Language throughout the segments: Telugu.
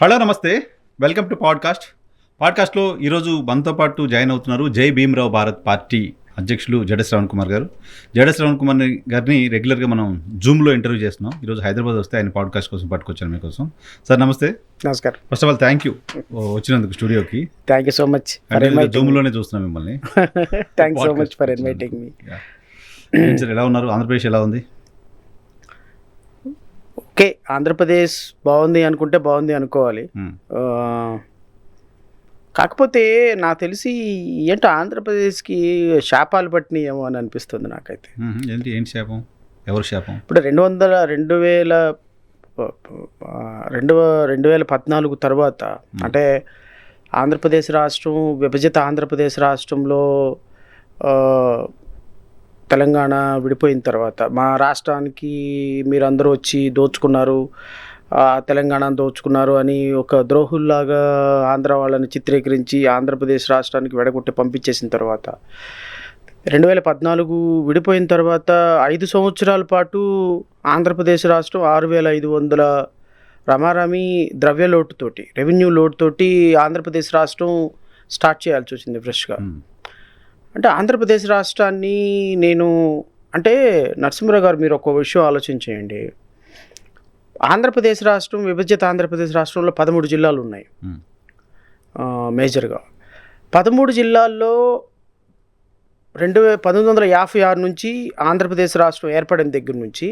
హలో నమస్తే, వెల్కమ్ టు పాడ్కాస్ట్లో ఈరోజు మనతో పాటు జాయిన్ అవుతున్నారు జై భీమ్రావ్ భారత్ పార్టీ అధ్యక్షులు జడ శ్రవణ్ కుమార్ గారు. జడ శ్రవణ్ కుమార్ గారిని రెగ్యులర్గా మనం జూమ్లో ఇంటర్వ్యూ చేస్తున్నాం. ఈరోజు హైదరాబాద్ వస్తే ఆయన పాడ్కాస్ట్ కోసం పట్టుకొచ్చాను మీకోసం. సార్ నమస్తే. నమస్కారం. First of all thank you వచ్చినందుకు స్టూడియోకి. Thank you so much. జూమ్లోనే చూస్తున్నాం మిమ్మల్ని. Thank so much for inviting me. Sir ఎలా ఉన్నారు? ఆంధ్రప్రదేశ్ ఎలా ఉంది? ఓకే, ఆంధ్రప్రదేశ్ బాగుంది అనుకుంటే బాగుంది అనుకోవాలి. కాకపోతే నాకు తెలిసి ఏంటో ఆంధ్రప్రదేశ్కి శాపాలు పట్టినాయి ఏమో అని అనిపిస్తుంది నాకైతే. ఏంటి శాపం? ఎవరు శాపం? ఇప్పుడు 2014 తర్వాత అంటే ఆంధ్రప్రదేశ్ రాష్ట్రం విభజిత ఆంధ్రప్రదేశ్ రాష్ట్రంలో తెలంగాణ విడిపోయిన తర్వాత మా రాష్ట్రానికి మీరందరూ వచ్చి దోచుకున్నారు, తెలంగాణను దోచుకున్నారు అని ఒక ద్రోహుల్లాగా ఆంధ్ర వాళ్ళని చిత్రీకరించి ఆంధ్రప్రదేశ్ రాష్ట్రానికి వెడగొట్టి పంపించేసిన తర్వాత 2014 విడిపోయిన తర్వాత 5 సంవత్సరాల పాటు ఆంధ్రప్రదేశ్ రాష్ట్రం 6,500 రమారమి ద్రవ్య లోటుతోటి, రెవెన్యూ లోటుతోటి ఆంధ్రప్రదేశ్ రాష్ట్రం స్టార్ట్ చేయాల్సి వచ్చింది ఫ్రెష్గా. అంటే ఆంధ్రప్రదేశ్ రాష్ట్రాన్ని అంటే నరసింహరావు గారు మీరు ఒక విషయం ఆలోచించేయండి. ఆంధ్రప్రదేశ్ రాష్ట్రం విభజిత ఆంధ్రప్రదేశ్ రాష్ట్రంలో 13 జిల్లాలు ఉన్నాయి మేజర్గా. 13 జిల్లాల్లో 1956 నుంచి ఆంధ్రప్రదేశ్ రాష్ట్రం ఏర్పడిన దగ్గర నుంచి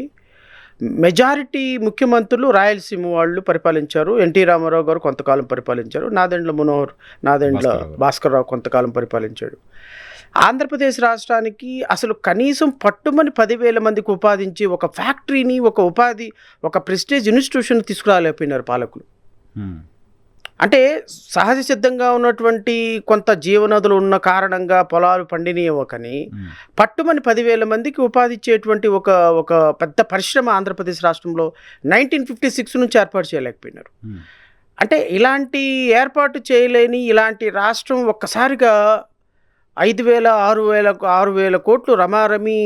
మెజారిటీ ముఖ్యమంత్రులు రాయలసీమ వాళ్ళు పరిపాలించారు. ఎన్టీ రామారావు గారు కొంతకాలం పరిపాలించారు, నాదెండ్ల భాస్కర్రావు కొంతకాలం పరిపాలించాడు. ఆంధ్రప్రదేశ్ రాష్ట్రానికి అసలు కనీసం పట్టుమని 10,000 మందికి ఉపాధించి ఒక ఫ్యాక్టరీని, ఒక ప్రెస్టేజ్ ఇన్స్టిట్యూషన్ తీసుకురాలేకపోయినారు పాలకులు. అంటే సహజ సిద్ధంగా ఉన్నటువంటి కొంత జీవనదులు ఉన్న కారణంగా పొలాలు పండినయేమో కానీ పట్టుమని 10,000 మందికి ఉపాధి ఇచ్చేటువంటి ఒక పెద్ద పరిశ్రమ ఆంధ్రప్రదేశ్ రాష్ట్రంలో 1956 నుంచి ఏర్పాటు చేయలేకపోయినారు. అంటే ఇలాంటి ఏర్పాటు చేయలేని ఇలాంటి రాష్ట్రం ఒక్కసారిగా 6,000 కోట్లు రమారమి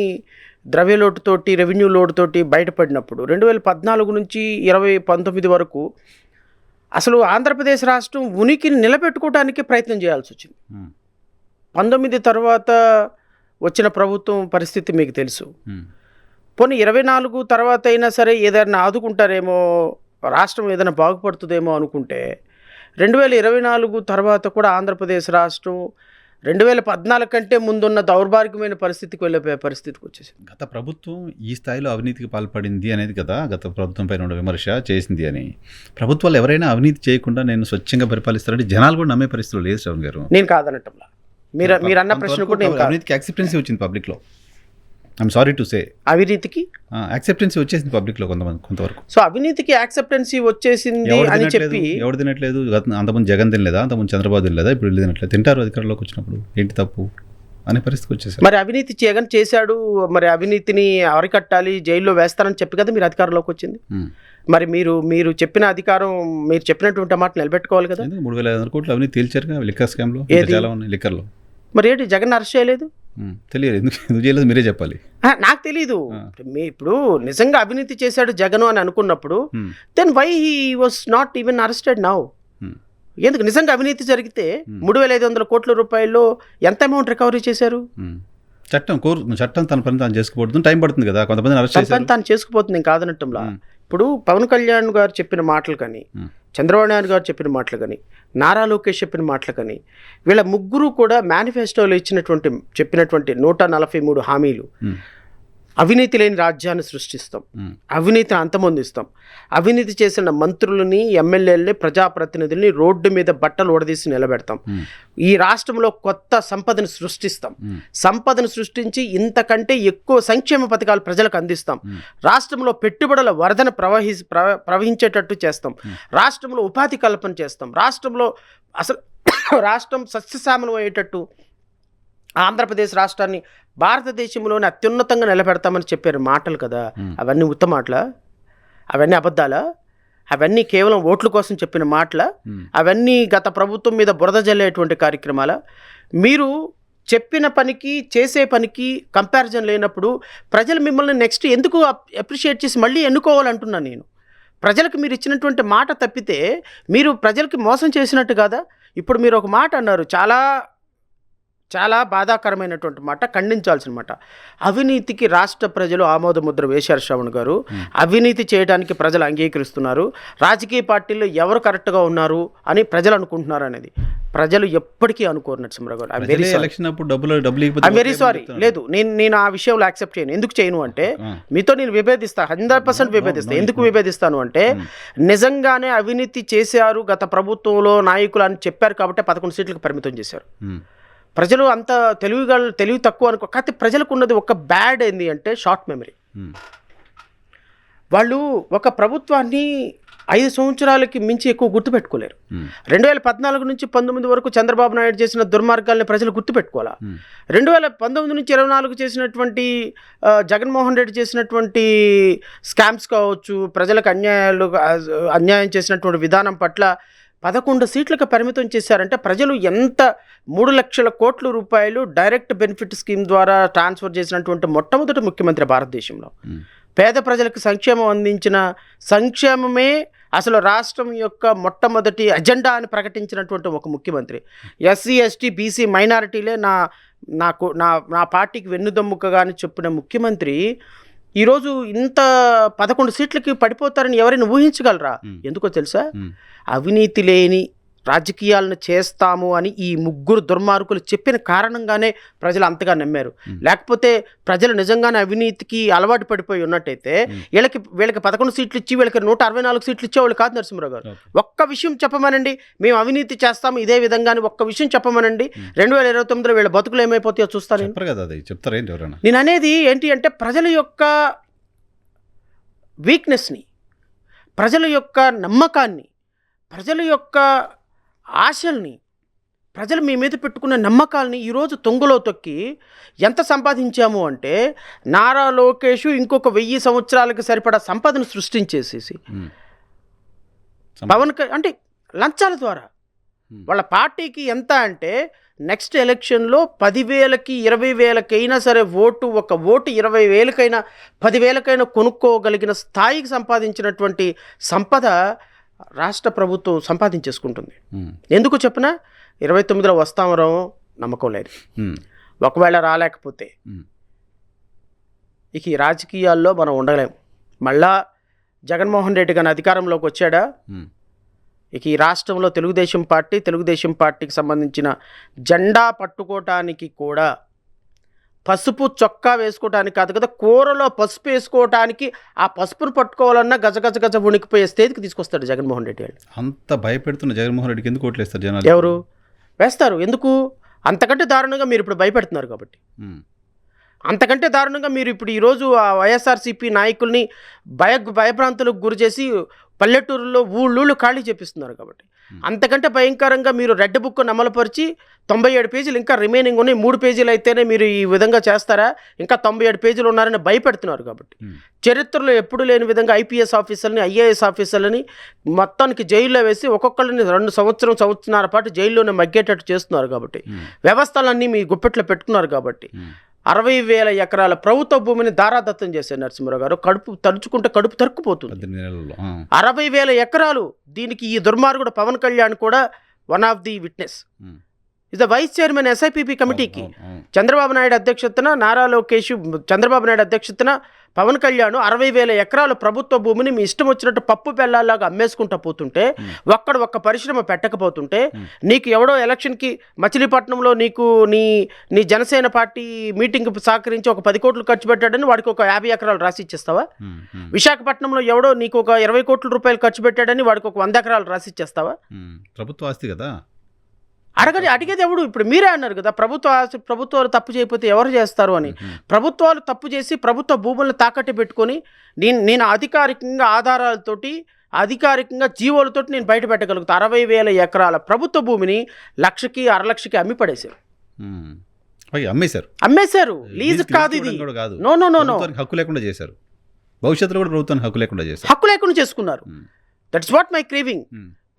ద్రవ్యలోటుతోటి, రెవెన్యూ లోటుతోటి బయటపడినప్పుడు 2014 నుంచి 2019 వరకు అసలు ఆంధ్రప్రదేశ్ రాష్ట్రం ఉనికిని నిలబెట్టుకోవడానికి ప్రయత్నం చేయాల్సి వచ్చింది. 19 తర్వాత వచ్చిన ప్రభుత్వం పరిస్థితి మీకు తెలుసు. పోనీ 24 తర్వాత అయినా సరే ఏదైనా ఆదుకుంటారేమో, రాష్ట్రం ఏదైనా బాగుపడుతుందేమో అనుకుంటే 2024 తర్వాత కూడా ఆంధ్రప్రదేశ్ రాష్ట్రం 2014 కంటే ముందున్న దౌర్భాగ్యమైన పరిస్థితికి వెళ్ళిపోయే పరిస్థితికి వచ్చేసింది. గత ప్రభుత్వం ఈ స్థాయిలో అవినీతికి పాల్పడింది అనేది కదా గత ప్రభుత్వం పైన విమర్శ చేసింది అని. ప్రభుత్వాలు ఎవరైనా అవినీతి చేయకుండా నేను స్వచ్ఛంగా పరిపాలిస్తారంటే జనాలు కూడా నమ్మే పరిస్థితులు లేదు శ్రవణ్ గారు. నేను కాదనటంలా, మీరు అన్న ప్రశ్న కూడా అవినీతికి యాక్సెప్టెన్సీ వచ్చింది పబ్లిక్లో. ఐఎమ్ సారీ టు సే, అవినీతికి యాక్సెప్టెన్సీ వచ్చేసింది పబ్లిక్లో కొంతవరకు. సో అవినీతికి యాక్సెప్టెన్సీ వచ్చేసింది అని చెప్పి ఎవరు తినట్లేదు? అంతకుముందు జగన్ తినలేదా? అంతకుముందు చంద్రబాబు తినలేదా? ఇప్పుడు వీళ్ళు తినట్లేదు. తింటారు అధికారంలోకి వచ్చినప్పుడు. ఏంటి తప్పు అనే పరిస్థితికి వచ్చేసారు. మరి అవినీతి జగన్ చేశాడు, మరి అవినీతిని అరికట్టాలి, జైల్లో వేస్తారని చెప్పి కదా మీరు అధికారంలోకి వచ్చింది. మరి మీరు చెప్పిన అధికారం, మీరు చెప్పినటువంటి మాట నిలబెట్టుకోవాలి కదా. 3,500 కోట్లు అవినీతి తేల్చారుగా లిక్కర్ స్కామ్లో, చాలా ఉన్నాయి లిక్కర్లో. మరి ఏంటి జగన్ అరెస్ట్ చేయలేదు? తెలియదు, ఎందుకు చేయలేదు మీరే చెప్పాలి. నాకు తెలీదు. ఇప్పుడు నిజంగా అవినీతి చేశాడు జగన్ అని అనుకున్నప్పుడు then why he was not even arrested now? ఎందుకు నిజంగా అవినీతి జరిగితే 3,500 కోట్ల రూపాయల్లో ఎంత అమౌంట్ రికవరీ చేశారు? చట్టం తన పని తాను చేసుకుపోతుంది, టైం పడుతుంది కదా. కొంతమంది అరెస్ట్ చేశారు, తాను చేసుకుపోతుంది కాదనటంలా. ఇప్పుడు పవన్ కళ్యాణ్ గారు చెప్పిన మాటలు కానీ, చంద్రబాబు నాయుడు గారు చెప్పిన మాటలు కానీ, నారా లోకేష్ చెప్పిన మాటలు కానీ, వీళ్ళ ముగ్గురు కూడా మేనిఫెస్టోలో చెప్పినటువంటి 143 హామీలు, అవినీతి లేని రాజ్యాన్ని సృష్టిస్తాం, అవినీతిని అంతమొందిస్తాం, అవినీతి చేసిన మంత్రులని, ఎమ్మెల్యేలని, ప్రజాప్రతినిధుల్ని రోడ్డు మీద బట్టలు ఓడదీసి నిలబెడతాం, ఈ రాష్ట్రంలో కొత్త సంపదను సృష్టిస్తాం, సంపదను సృష్టించి ఇంతకంటే ఎక్కువ సంక్షేమ పథకాలు ప్రజలకు అందిస్తాం, రాష్ట్రంలో పెట్టుబడుల వరదన ప్రవహించేటట్టు చేస్తాం, రాష్ట్రంలో ఉపాధి కల్పన చేస్తాం, రాష్ట్రం సస్యశ్యామలం అయ్యేటట్టు ఆంధ్రప్రదేశ్ రాష్ట్రాన్ని భారతదేశంలోనే అత్యున్నతంగా నిలబెడతామని చెప్పారు మాటలు కదా. అవన్నీ ఉత్త మాటలా? అవన్నీ అబద్ధాలా? అవన్నీ కేవలం ఓట్ల కోసం చెప్పిన మాటలా? అవన్నీ గత ప్రభుత్వం మీద బురద జల్లేటువంటి కార్యక్రమాల? మీరు చెప్పిన పనికి చేసే పనికి కంపారిజన్ లేనప్పుడు ప్రజలు మిమ్మల్ని నెక్స్ట్ ఎందుకు అప్రిషియేట్ చేసి మళ్ళీ ఎన్నుకోవాలంటున్నాను నేను. ప్రజలకు మీరు ఇచ్చినటువంటి మాట తప్పితే మీరు ప్రజలకి మోసం చేసినట్టు కాదా? ఇప్పుడు మీరు ఒక మాట అన్నారు, చాలా చాలా బాధాకరమైనటువంటి మాట, ఖండించాల్సిన మాట. అవినీతికి రాష్ట్ర ప్రజలు ఆమోద ముద్ర వేశారు శ్రవణ్ గారు. అవినీతి చేయడానికి ప్రజలు అంగీకరిస్తున్నారు. రాజకీయ పార్టీల్లో ఎవరు కరెక్ట్గా ఉన్నారు అని ప్రజలు అనుకుంటున్నారు అనేది ప్రజలు ఎప్పటికీ అనుకోరు నరసింహరావు గారు. I'm very sorry. లేదు, నేను ఆ విషయంలో యాక్సెప్ట్ చేయను. ఎందుకు చేయను అంటే మీతో నేను విభేదిస్తాను, 100% విభేదిస్తాను. ఎందుకు విభేదిస్తాను అంటే నిజంగానే అవినీతి చేశారు గత ప్రభుత్వంలో నాయకులు అని చెప్పారు కాబట్టి 11 సీట్లకు పరిమితం చేశారు. ప్రజలు అంత తెలివి తక్కువ అనుకో. కాకపోతే ప్రజలకు ఉన్నది ఒక బ్యాడ్ ఏంది అంటే షార్ట్ మెమరీ. వాళ్ళు ఒక ప్రభుత్వాన్ని 5 సంవత్సరాలకి మించి ఎక్కువ గుర్తుపెట్టుకోలేరు. 2014 నుంచి 19 వరకు చంద్రబాబు నాయుడు చేసిన దుర్మార్గాల్ని ప్రజలు గుర్తుపెట్టుకోవాలా. 2019 నుంచి 24 చేసినటువంటి జగన్మోహన్ రెడ్డి చేసినటువంటి స్కామ్స్ కావచ్చు, ప్రజలకు అన్యాయం చేసినటువంటి విధానం పట్ల 11 సీట్లకు పరిమితం చేశారంటే ప్రజలు ఎంత 3 లక్షల కోట్ల రూపాయలు డైరెక్ట్ బెనిఫిట్ స్కీమ్ ద్వారా ట్రాన్స్ఫర్ చేసినటువంటి మొట్టమొదటి ముఖ్యమంత్రి భారతదేశంలో. పేద ప్రజలకు సంక్షేమం అందించిన సంక్షేమమే అసలు రాష్ట్రం యొక్క మొట్టమొదటి అజెండా అని ప్రకటించినటువంటి ఒక ముఖ్యమంత్రి. ఎస్సీ ఎస్టీ బీసీ మైనారిటీలే నా పార్టీకి వెన్నుదమ్ముకగా అని చెప్పిన ముఖ్యమంత్రి ఈరోజు ఇంత 11 సీట్లకి పడిపోతారని ఎవరైనా ఊహించగలరా? ఎందుకో తెలుసా? అవినీతి లేని రాజకీయాలను చేస్తాము అని ఈ 3 దుర్మార్గులు చెప్పిన కారణంగానే ప్రజలు అంతగా నమ్మారు. లేకపోతే ప్రజలు నిజంగానే అవినీతికి అలవాటు పడిపోయి ఉన్నట్టయితే వీళ్ళకి 11 సీట్లు ఇచ్చి వీళ్ళకి 164 సీట్లు ఇచ్చేవాళ్ళు కాదు నరసింహరావు గారు. ఒక్క విషయం చెప్పమనండి, మేము అవినీతి చేస్తాము ఇదే విధంగా అని ఒక్క విషయం చెప్పమనండి. 2029లో వీళ్ళ బతుకులు ఏమైపోతాయో చూస్తాను. నేను అనేది ఏంటి అంటే ప్రజల యొక్క వీక్నెస్ని, ప్రజల యొక్క నమ్మకాన్ని, ప్రజల యొక్క ఆశల్ని, ప్రజలు మీ మీద పెట్టుకున్న నమ్మకాలని ఈరోజు తొంగలో తొక్కి ఎంత సంపాదించాము అంటే నారా లోకేష్ ఇంకొక 1000 సంవత్సరాలకు సరిపడా సంపదను సృష్టించేసేసి పవన్ అంటే లంచాల ద్వారా వాళ్ళ పార్టీకి ఎంత అంటే నెక్స్ట్ ఎలక్షన్లో 10,000కి 20,000కైనా సరే ఒక ఓటు 20,000కైనా 10,000కైనా కొనుక్కోగలిగిన స్థాయికి సంపాదించినటువంటి సంపద రాష్ట్ర ప్రభుత్వం సంపాదించేసుకుంటుంది. ఎందుకు చెప్పినా 29లో వస్తామో నమ్మకం లేదు. ఒకవేళ రాలేకపోతే ఇక ఈ రాజకీయాల్లో మనం ఉండలేము. మళ్ళా జగన్మోహన్ రెడ్డి గారి అధికారంలోకి వచ్చాడా, ఇక ఈ రాష్ట్రంలో తెలుగుదేశం పార్టీకి సంబంధించిన జెండా పట్టుకోవటానికి కూడా పసుపు చొక్కా వేసుకోవటానికి కాదు కదా, కూరలో పసుపు వేసుకోవటానికి ఆ పసుపును పట్టుకోవాలన్నా గజ ఉణికిపోయే స్థితికి తీసుకొస్తాడు జగన్మోహన్ రెడ్డి. అంత భయపెడుతున్న జగన్మోహన్ రెడ్డికి ఎందుకు ఓట్లేస్తారు జనాలు? ఎవరు వేస్తారు? ఎందుకు? అంతకంటే దారుణంగా మీరు ఇప్పుడు భయపెడుతున్నారు కాబట్టి. అంతకంటే దారుణంగా మీరు ఇప్పుడు ఈరోజు ఆ వైఎస్ఆర్సీపీ నాయకుల్ని భయభ్రాంతులకు గురి చేసి పల్లెటూరులో ఊళ్ళు ఖాళీ చేపిస్తున్నారు కాబట్టి. అంతకంటే భయంకరంగా మీరు రెడ్ బుక్ అమలుపరిచి 97 పేజీలు ఇంకా రిమైనింగ్ ఉన్నాయి, 3 పేజీలు అయితేనే మీరు ఈ విధంగా చేస్తారా, ఇంకా 97 పేజీలు ఉన్నారని భయపెడుతున్నారు కాబట్టి. చరిత్రలో ఎప్పుడు లేని విధంగా ఐపీఎస్ ఆఫీసర్ని, ఐఏఎస్ ఆఫీసర్లని మొత్తానికి జైల్లో వేసి ఒక్కొక్కరిని 2 సంవత్సరాల పాటు జైల్లోనే మగ్గేటట్టు చేస్తున్నారు కాబట్టి. వ్యవస్థలన్నీ మీ గుప్పెట్లో పెట్టుకున్నారు కాబట్టి. 60,000 ఎకరాల ప్రభుత్వ భూమిని దారాదత్తం చేశారు నరసింహరావు గారు. తరుచుకుంటే కడుపు తరుక్కుపోతుంది. 60,000 ఎకరాలు. దీనికి ఈ దుర్మార్గుడు పవన్ కళ్యాణ్ కూడా one of the witness. Is the vice chairman SIPP కమిటీకి. చంద్రబాబు నాయుడు అధ్యక్షతన నారా లోకేష్, చంద్రబాబు నాయుడు అధ్యక్షతన పవన్ కళ్యాణ్ 60,000 ఎకరాల ప్రభుత్వ భూమిని మీ ఇష్టం వచ్చినట్టు పప్పు బెల్లాలాగా అమ్మేసుకుంటూ పోతుంటే, ఒక్క పరిశ్రమ పెట్టకపోతుంటే, నీకు ఎవడో ఎలక్షన్కి మచిలీపట్నంలో నీకు నీ జనసేన పార్టీ మీటింగ్ సహకరించి ఒక 10 కోట్లు ఖర్చు పెట్టాడని వాడికి ఒక 50 ఎకరాలు రాసి ఇచ్చేస్తావా? విశాఖపట్నంలో ఎవడో నీకు ఒక 20 కోట్ల రూపాయలు ఖర్చు పెట్టాడని వాడికి ఒక 100 ఎకరాలు రాసి ఇచ్చేస్తావా? ప్రభుత్వ ఆస్తి కదా. అడిగేది ఎవడు? ఇప్పుడు మీరే అన్నారు కదా, ప్రభుత్వాలు తప్పు చేయకపోతే ఎవరు చేస్తారు అని. ప్రభుత్వాలు తప్పు చేసి ప్రభుత్వ భూములను తాకట్టు పెట్టుకొని నేను అధికారికంగా ఆధారాలతోటి, అధికారికంగా జీవోలతోటి నేను బయట పెట్టగలుగుతా. 60,000 ఎకరాల ప్రభుత్వ భూమిని 1,00,000కి 1,50,000కి అమ్మి పడేశారు. అమ్మేశారు. లీజ్ కాదు ఇది. నో హక్కు లేకుండా చేశారు. భవిష్యత్తులో కూడా ప్రభుత్వానికి హక్కు లేకుండా చేశారు. హక్కు లేకుండా చేసుకున్నారు. That's what my craving.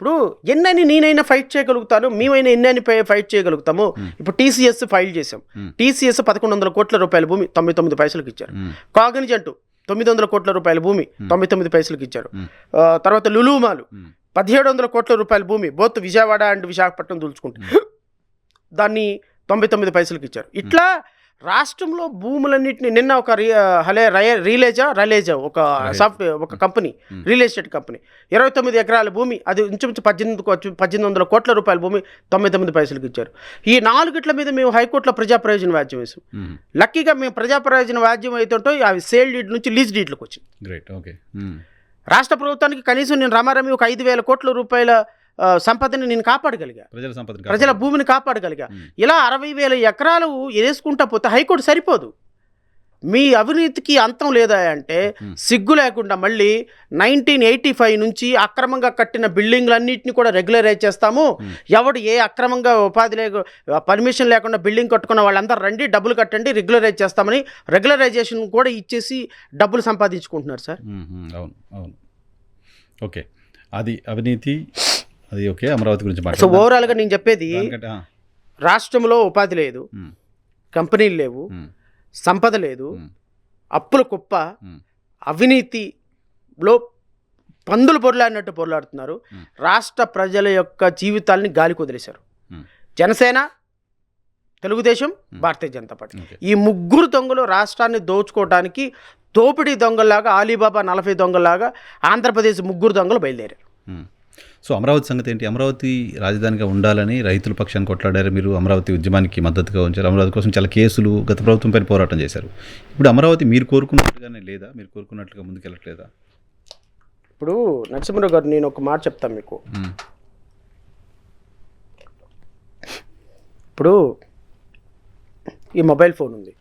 ఇప్పుడు ఎన్నని నేనైనా ఫైట్ చేయగలుగుతాను, మేమైనా ఎన్నని ఫైట్ చేయగలుగుతాము. ఇప్పుడు TCS ఫైల్ చేసాం. TCS 1,100 కోట్ల రూపాయల భూమి 99 పైసలకు ఇచ్చారు. కాగ్నిజెంట్ 900 కోట్ల రూపాయల భూమి 99 పైసలకి ఇచ్చారు. తర్వాత లులు మాల్ 1700 కోట్ల రూపాయల భూమి బోత్ విజయవాడ అండ్ విశాఖపట్నం దులుచుకుంటే దాన్ని 99 పైసలకి ఇచ్చారు. ఇట్లా రాష్ట్రంలో భూములన్నింటినీ నిన్న ఒక రైలేజా ఒక సాఫ్ట్వేర్ ఒక కంపెనీ రియల్ ఎస్టేట్ కంపెనీ 29 ఎకరాల భూమి అది ఇంచుమించు 1800 కోట్ల రూపాయల భూమి 99 పైసలకి ఇచ్చారు. ఈ 4 మీద మేము హైకోర్టులో ప్రజా ప్రయోజన వ్యాజ్యం వేసాం. లక్కీగా మేము ప్రజా ప్రయోజన వ్యాజ్యం అయితే అవి సేల్ డీడ్ నుంచి లీజ్ డీడ్లకు వచ్చింది. రాష్ట్ర ప్రభుత్వానికి కనీసం నేను రామారామి ఒక 5,000 కోట్ల రూపాయల సంపదని నేను కాపాడగలిగా, ప్రజల భూమిని కాపాడగలిగా. ఇలా 60,000 ఎకరాలు వేసుకుంటా పోతే హైకోర్టు సరిపోదు. మీ అవినీతికి అంతం లేదా అంటే సిగ్గు లేకుండా మళ్ళీ 1985 నుంచి అక్రమంగా కట్టిన బిల్డింగ్లన్నింటినీ కూడా రెగ్యులరైజ్ చేస్తాము, ఎవడు ఏ అక్రమంగా ఉపాధి పర్మిషన్ లేకుండా బిల్డింగ్ కట్టుకున్న వాళ్ళందరూ రండి డబ్బులు కట్టండి రెగ్యులరైజ్ చేస్తామని రెగ్యులరైజేషన్ కూడా ఇచ్చేసి డబ్బులు సంపాదించుకుంటున్నారు సార్. అవును అవును ఓకే, అది అవినీతి, అది ఓకే. అమరావతి గురించి సో ఓవరాల్గా నేను చెప్పేది రాష్ట్రంలో ఉపాధి లేదు, కంపెనీలు లేవు, సంపద లేదు, అప్పుల కుప్ప, అవినీతిలో పందులు పొరలాడినట్టు పొరలాడుతున్నారు. రాష్ట్ర ప్రజల యొక్క జీవితాలని గాలికి వదిలేశారు. జనసేన, తెలుగుదేశం, భారతీయ జనతా పార్టీ ఈ ముగ్గురు దొంగలు రాష్ట్రాన్ని దోచుకోవడానికి దోపిడీ దొంగల్లాగా ఆలీబాబా 40 దొంగల్లాగా ఆంధ్రప్రదేశ్ ముగ్గురు దొంగలు బయలుదేరారు. సో అమరావతి సంగతి ఏంటి? అమరావతి రాజధానిగా ఉండాలని రైతుల పక్షాన్ని కొట్లాడారు మీరు, అమరావతి ఉద్యమానికి మద్దతుగా ఉంచారు, అమరావతి కోసం చాలా కేసులు గత ప్రభుత్వం పైన పోరాటం చేశారు. ఇప్పుడు అమరావతి మీరు కోరుకున్నట్టుగానే లేదా, మీరు కోరుకున్నట్లుగా ముందుకెళ్ళట్లేదా? ఇప్పుడు నరసింహరావు గారు నేను ఒక మాట చెప్తాను మీకు. ఇప్పుడు ఈ మొబైల్ ఫోన్ ఉంది,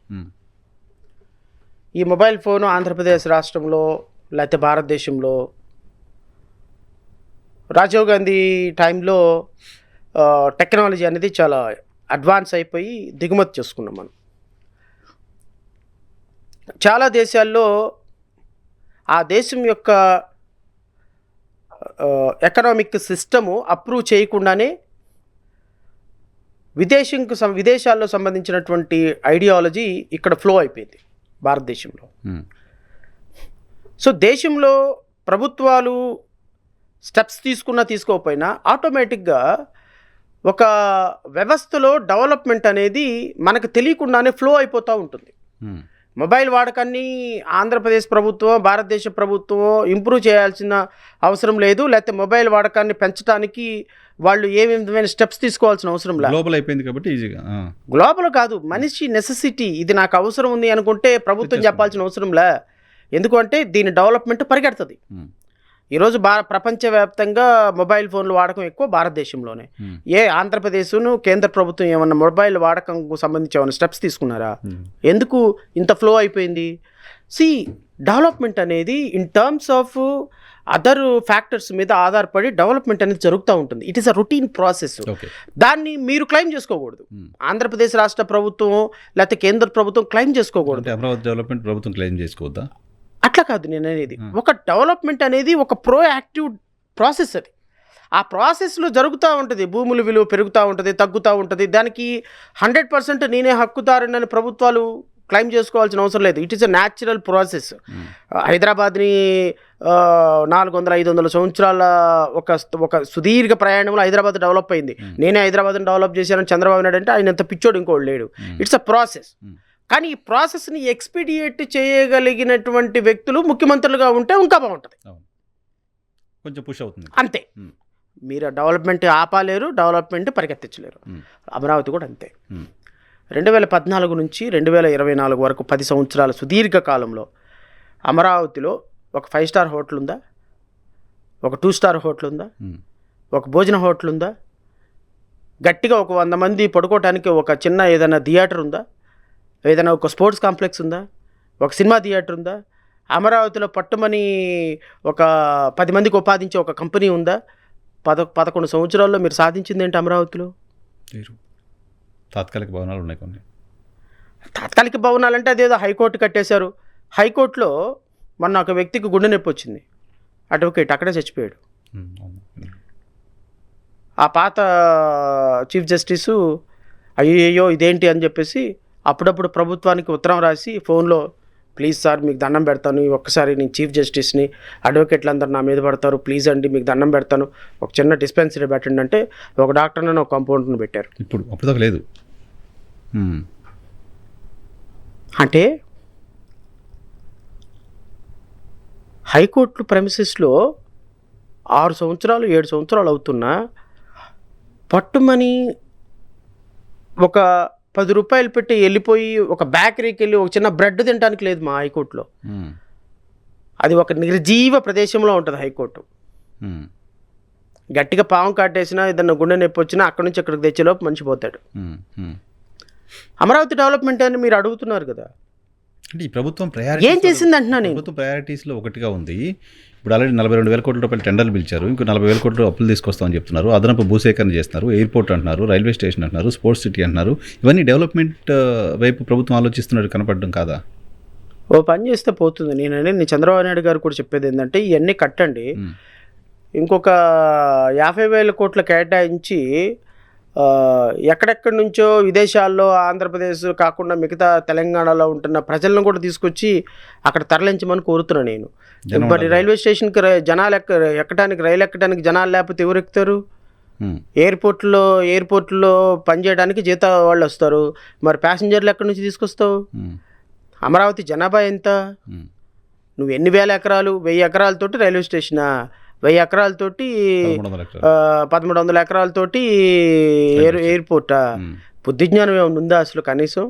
ఈ మొబైల్ ఫోను ఆంధ్రప్రదేశ్ రాష్ట్రంలో లేకపోతే భారతదేశంలో రాజీవ్ గాంధీ టైంలో టెక్నాలజీ అనేది చాలా అడ్వాన్స్ అయిపోయి దిగుమతి చేసుకున్నాం మనం. చాలా దేశాల్లో ఆ దేశం యొక్క ఎకనామిక్ సిస్టము అప్రూవ్ చేయకుండానే విదేశాల్లో సంబంధించినటువంటి ఐడియాలజీ ఇక్కడ ఫ్లో అయిపోయింది భారతదేశంలో. సో దేశంలో ప్రభుత్వాలు స్టెప్స్ తీసుకోకపోయినా ఆటోమేటిక్గా ఒక వ్యవస్థలో డెవలప్మెంట్ అనేది మనకు తెలియకుండానే ఫ్లో అయిపోతూ ఉంటుంది. మొబైల్ వాడకాన్ని ఆంధ్రప్రదేశ్ ప్రభుత్వం, భారతదేశ ప్రభుత్వం ఇంప్రూవ్ చేయాల్సిన అవసరం లేదు, లేకపోతే మొబైల్ వాడకాన్ని పెంచడానికి వాళ్ళు ఏ విధమైన స్టెప్స్ తీసుకోవాల్సిన అవసరం లేదు. గ్లోబల్ అయిపోయింది కాబట్టి ఈజీగా. గ్లోబల్ కాదు, మనిషి నెసెసిటీ, ఇది నాకు అవసరం ఉంది అనుకుంటే ప్రభుత్వం చెప్పాల్సిన అవసరం లే. ఎందుకంటే దీని డెవలప్మెంట్ పరిగెడుతుంది. ఈరోజు ప్రపంచవ్యాప్తంగా మొబైల్ ఫోన్లు వాడకం ఎక్కువ భారతదేశంలోనే. ఆంధ్రప్రదేశ్ను కేంద్ర ప్రభుత్వం ఏమన్నా మొబైల్ వాడకంకు సంబంధించి ఏమైనా స్టెప్స్ తీసుకున్నారా? ఎందుకు ఇంత ఫ్లో అయిపోయింది? డెవలప్మెంట్ అనేది in terms of other factors మీద ఆధారపడి డెవలప్మెంట్ అనేది జరుగుతూ ఉంటుంది. It is a routine process. దాన్ని మీరు క్లెయిమ్ చేసుకోకూడదు. ఆంధ్రప్రదేశ్ రాష్ట్ర ప్రభుత్వం లేకపోతే కేంద్ర ప్రభుత్వం క్లెయిమ్ చేసుకోకూడదు. అమరావతి డెవలప్మెంట్ ప్రభుత్వం క్లెయిమ్ చేసుకోవద్దా? అట్లా కాదు నేను అనేది. ఒక డెవలప్మెంట్ అనేది ఒక ప్రోయాక్టివ్ ప్రాసెస్. అది ఆ ప్రాసెస్లో జరుగుతూ ఉంటుంది. భూముల విలువ పెరుగుతూ ఉంటుంది, తగ్గుతూ ఉంటుంది. దానికి 100% నేనే హక్కుదారునని ప్రభుత్వాలు క్లెయిమ్ చేసుకోవాల్సిన అవసరం లేదు. It is a natural process. హైదరాబాద్ని 400-500 సంవత్సరాల ఒక సుదీర్ఘ ప్రయాణంలో హైదరాబాద్ డెవలప్ అయింది. నేనే హైదరాబాద్ని డెవలప్ చేశానని చంద్రబాబు నాయుడు అంటే ఆయన ఎంత పిచ్చోడు ఇంకోడు లేడు. It's a process. కానీ ఈ ప్రాసెస్ని ఎక్స్పీడియేట్ చేయగలిగినటువంటి వ్యక్తులు ముఖ్యమంత్రులుగా ఉంటే ఇంకా బాగుంటుంది, కొంచెం పుష్ అవుతుంది అంతే. మీరు డెవలప్మెంట్ ఆపాలేరు, డెవలప్మెంట్ పరిగెత్తించలేరు. అమరావతి కూడా అంతే. 2014 నుంచి 2024 వరకు 10 సంవత్సరాల సుదీర్ఘ కాలంలో అమరావతిలో ఒక 5 స్టార్ హోటల్ ఉందా, ఒక 2 స్టార్ హోటల్ ఉందా, ఒక భోజన హోటల్ ఉందా, గట్టిగా ఒక 100 మంది పడుకోవటానికి ఒక చిన్న ఏదైనా థియేటర్ ఉందా, ఏదైనా ఒక స్పోర్ట్స్ కాంప్లెక్స్ ఉందా, ఒక సినిమా థియేటర్ ఉందా, అమరావతిలో పట్టుమని ఒక 10 మందికి ఉపాధించే ఒక కంపెనీ ఉందా? 11 సంవత్సరాల్లో మీరు సాధించింది ఏంటి అమరావతిలో? తాత్కాలిక భవనాలు ఉన్నాయి కొన్ని. తాత్కాలిక భవనాలు అంటే అదేదో హైకోర్టు కట్టేశారు. హైకోర్టులో మొన్న ఒక వ్యక్తికి గుండె నొప్పి వచ్చింది, అడ్వకేట్ అక్కడే చచ్చిపోయాడు. ఆ పాత చీఫ్ జస్టిసు అయ్యో ఇదేంటి అని చెప్పేసి అప్పుడప్పుడు ప్రభుత్వానికి ఉత్తరం రాసి ఫోన్లో ప్లీజ్ సార్ మీకు దండం పెడతాను, ఒక్కసారి నేను చీఫ్ జస్టిస్ని, అడ్వకేట్లు అందరు నా మీద పడతారు, ప్లీజ్ అండి మీకు దండం పెడతాను, ఒక చిన్న డిస్పెన్సరీ పెట్టండి అంటే ఒక డాక్టర్ని ఒక కంపౌండర్ని పెట్టారు. ఇప్పుడు అప్పుడు దాకా లేదు. అంటే హైకోర్టు ప్రెమిసెస్లో 6 సంవత్సరాలు 7 సంవత్సరాలు అవుతున్నా పట్టుమని ఒక 10 రూపాయలు పెట్టి వెళ్ళిపోయి ఒక బేకరీకి వెళ్ళి ఒక చిన్న బ్రెడ్ తినడానికి లేదు మా హైకోర్టులో. అది ఒక నిర్జీవ ప్రదేశంలో ఉంటుంది హైకోర్టు. గట్టిగా పాము కాటేసినా ఏదన్నా గుండె నొప్పి వచ్చినా అక్కడి నుంచి అక్కడికి తెచ్చేలోపు మనిషి పోతాడు. అమరావతి డెవలప్మెంట్ అని మీరు అడుగుతున్నారు కదా, అంటే ఈ ప్రభుత్వం ఏం చేసింది అంటున్నా నేను. ప్రభుత్వం ప్రయారిటీస్లో ఒకటిగా ఉంది. ఇప్పుడు ఆల్రెడీ 42,000 కోట్ల రూపాయలు టెండర్లు పిలిచారు, ఇంకో 40,000 కోట్లు అప్పులు తీసుకొస్తామని చెప్తున్నారు, అదనపు భూసేకరణ చేస్తున్నారు, ఎయిర్పోర్ట్ అంటున్నారు, రైల్వే స్టేషన్ అంటున్నారు, స్పోర్ట్స్ సిటీ అంటున్నారు. ఇవన్నీ డెవలప్మెంట్ వైపు ప్రభుత్వం ఆలోచిస్తున్నట్టు కనపడడం కాదా? ఓ పని చేస్తే పోతుంది. నేను చంద్రబాబు నాయుడు గారు కూడా చెప్పేది ఏంటంటే ఇవన్నీ కట్టండి, ఇంకొక 50,000 కోట్లు కేటాయించి ఎక్కడెక్కడి నుంచో విదేశాల్లో ఆంధ్రప్రదేశ్ కాకుండా మిగతా తెలంగాణలో ఉంటున్న ప్రజలను కూడా తీసుకొచ్చి అక్కడ తరలించమని కోరుతున్నాను నేను. మరి రైల్వే స్టేషన్కి జనాలు ఎక్కడానికి, రైలు ఎక్కడానికి జనాలు లేకపోతే ఎవరు ఎక్కుతారు? ఎయిర్పోర్ట్లో పనిచేయడానికి జీతా వాళ్ళు వస్తారు, మరి ప్యాసింజర్లు ఎక్కడి నుంచి తీసుకొస్తావు? అమరావతి జనాభా ఎంత? నువ్వు ఎన్ని వేల ఎకరాలు, 1000 ఎకరాలతోటి రైల్వే స్టేషనా, 1000 ఎకరాలతోటి 1,300 ఎకరాలతోటి ఎయిర్పోర్టా? బుద్ధిజ్ఞానం ఏమైనా ఉందా అసలు? కనీసం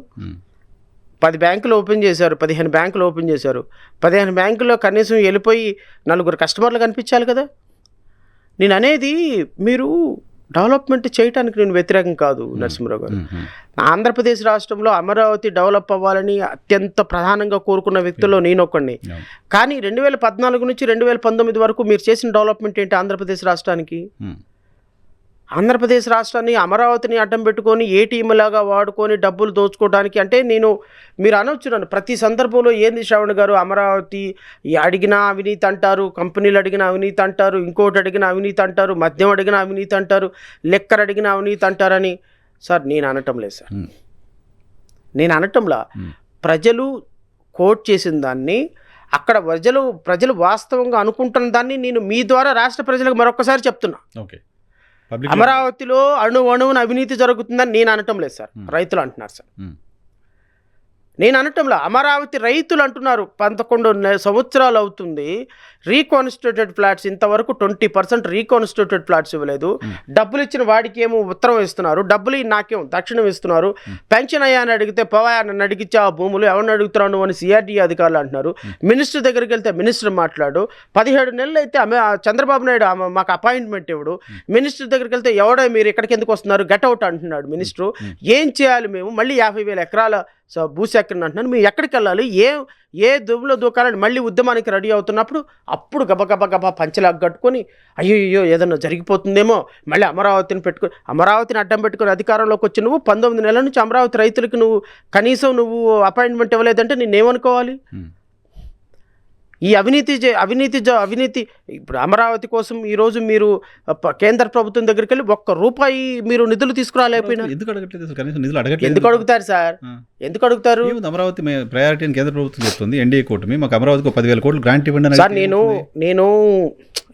10 బ్యాంకులు ఓపెన్ చేశారు, 15 బ్యాంకులు ఓపెన్ చేశారు. 15 బ్యాంకుల్లో కనీసం వెళ్ళిపోయి 4 కస్టమర్లు కనిపించాలి కదా. నేను అనేది మీరు డెవలప్మెంట్ చేయడానికి నేను వ్యతిరేకం కాదు నరసింహరావు గారు. ఆంధ్రప్రదేశ్ రాష్ట్రంలో అమరావతి డెవలప్ అవ్వాలని అత్యంత ప్రధానంగా కోరుకున్న వ్యక్తుల్లో నేను ఒకడిని. కానీ 2014 నుంచి 2019 వరకు మీరు చేసిన డెవలప్మెంట్ ఏంటి ఆంధ్రప్రదేశ్ రాష్ట్రానికి? ఆంధ్రప్రదేశ్ రాష్ట్రాన్ని అమరావతిని అడ్డం పెట్టుకొని ఏటీఎం లాగా వాడుకొని డబ్బులు దోచుకోవడానికి. అంటే మీరు అనొచ్చు నన్ను ప్రతి సందర్భంలో, ఏంది శ్రవణ్ గారు అమరావతి అడిగినా అవినీతి అంటారు, కంపెనీలు అడిగిన అవినీతి అంటారు, ఇంకోటి అడిగిన అవినీతి అంటారు, మద్యం అడిగిన అవినీతి అంటారు, లెక్కర్ అడిగిన అవినీతి అంటారని. సార్ నేను అనటం లేదు సార్, నేను అనటంలా ప్రజలు కోట్ చేసిన దాన్ని, అక్కడ ప్రజలు వాస్తవంగా అనుకుంటున్న దాన్ని నేను మీ ద్వారా రాష్ట్ర ప్రజలకు మరొకసారి చెప్తున్నా. ఓకే, అమరావతిలో అణువున అవినీతి జరుగుతుందని నేను అనటం లేదు సార్, రైతులు అంటున్నారు సార్. నేను అనటంలో అమరావతి రైతులు అంటున్నారు. 11 సంవత్సరాలు అవుతుంది రీకాన్స్టిట్యూటెడ్ ఫ్లాట్స్, ఇంతవరకు 20% రీకాన్స్టిట్యూటెడ్ ఫ్లాట్స్ ఇవ్వలేదు. డబ్బులు ఇచ్చిన వాడికి ఏమో ఉత్తరం ఇస్తున్నారు, డబ్బులు నాకేమో దక్షిణం ఇస్తున్నారు. పెన్షన్ అయ్యాని అడిగితే పోయా నన్ను అడిగిచ్చే ఆ భూములు ఎవరిని అడుగుతున్నాను అని సిఆర్డీ అధికారులు అంటున్నారు. మినిస్టర్ దగ్గరికి వెళ్తే మినిస్టర్ మాట్లాడు. 17 నెలలు అయితే చంద్రబాబు నాయుడు మాకు అపాయింట్మెంట్ ఇవ్వడు. మినిస్టర్ దగ్గరికి వెళ్తే ఎవడో మీరు ఇక్కడికి ఎందుకు వస్తున్నారు, గెట్అవుట్ అంటున్నాడు మినిస్టరు. ఏం చేయాలి మేము? మళ్ళీ 50,000 ఎకరాల భూసేకరణ అంటున్నాను. మేము ఎక్కడికి వెళ్ళాలి? ఏ దువ్వులో దూకాలని మళ్ళీ ఉద్యమానికి రెడీ అవుతున్నప్పుడు అప్పుడు గబగబా పంచలాగా కట్టుకొని అయ్యో ఏదన్నా జరిగిపోతుందేమో, మళ్ళీ అమరావతిని అడ్డం పెట్టుకుని అధికారంలోకి వచ్చి నువ్వు 19 నెలల నుంచి అమరావతి రైతులకు కనీసం నువ్వు అపాయింట్మెంట్ ఇవ్వలేదంటే నేనేమనుకోవాలి? ఈ అవినీతి ఇప్పుడు అమరావతి కోసం ఈరోజు మీరు కేంద్ర ప్రభుత్వం దగ్గరికి వెళ్ళి ₹1 మీరు నిధులు తీసుకురాలేకపోయినా ఎందుకు అడుగుతారు సార్? ఎందుకు అడుగుతారు? అమరావతి ప్రయారిటీ అని కేంద్ర ప్రభుత్వం చెప్తుంది, ఎన్డీఏ కూటమి మాకు అమరావతికి 10,000 కోట్లు గ్రాంట్ ఇవ్వండి సార్. నేను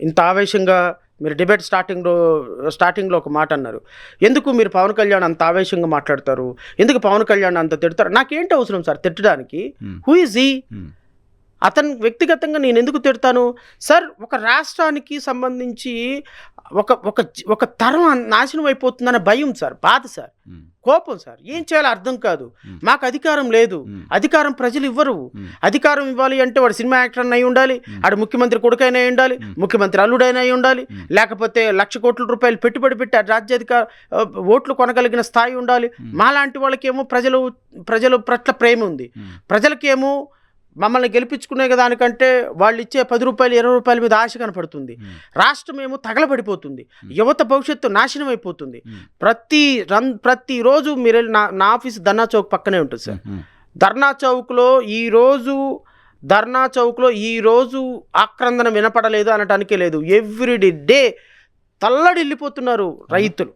ఇంత ఆవేశంగా మీరు డిబేట్ స్టార్టింగ్లో ఒక మాట అన్నారు, ఎందుకు మీరు పవన్ కళ్యాణ్ అంత ఆవేశంగా మాట్లాడతారు, ఎందుకు పవన్ కళ్యాణ్ అంత తిడతారు? నాకేంటి అవసరం సార్ తిట్టడానికి? Who is he? అతను వ్యక్తిగతంగా నేను ఎందుకు తిడతాను సార్? ఒక రాష్ట్రానికి సంబంధించి ఒక తరం నాశనం అయిపోతుందనే భయం సార్, బాధ సార్, కోపం సార్. ఏం చేయాలో అర్థం కాదు. మాకు అధికారం లేదు, అధికారం ప్రజలు ఇవ్వరు. అధికారం ఇవ్వాలి అంటే వాడు సినిమా యాక్టర్ అయి ఉండాలి, ఆడు ముఖ్యమంత్రి కొడుకైనా అయి ఉండాలి, ముఖ్యమంత్రి అల్లుడైనా అయి ఉండాలి, లేకపోతే ₹1,00,000 కోట్ల పెట్టుబడి పెట్టి రాజ్యాధికార ఓట్లు కొనగలిగిన స్థాయి ఉండాలి. మాలాంటి వాళ్ళకేమో ప్రజల పట్ల ప్రేమ ఉంది. ప్రజలకేమో మమ్మల్ని గెలిపించుకునే దానికంటే వాళ్ళు ఇచ్చే ₹10 ₹20 మీద ఆశ కనపడుతుంది. రాష్ట్రం ఏమో తగలబడిపోతుంది, యువత భవిష్యత్తు నాశనం అయిపోతుంది. ప్రతిరోజు మీరు నా ఆఫీస్ ధర్నా చౌక్ పక్కనే ఉంటుంది సార్. ధర్నా చౌక్లో ఈరోజు ఆక్రందన వినపడలేదు అనటానికే లేదు. ఎవ్రీ డే తల్లడిల్లిపోతున్నారు రైతులు,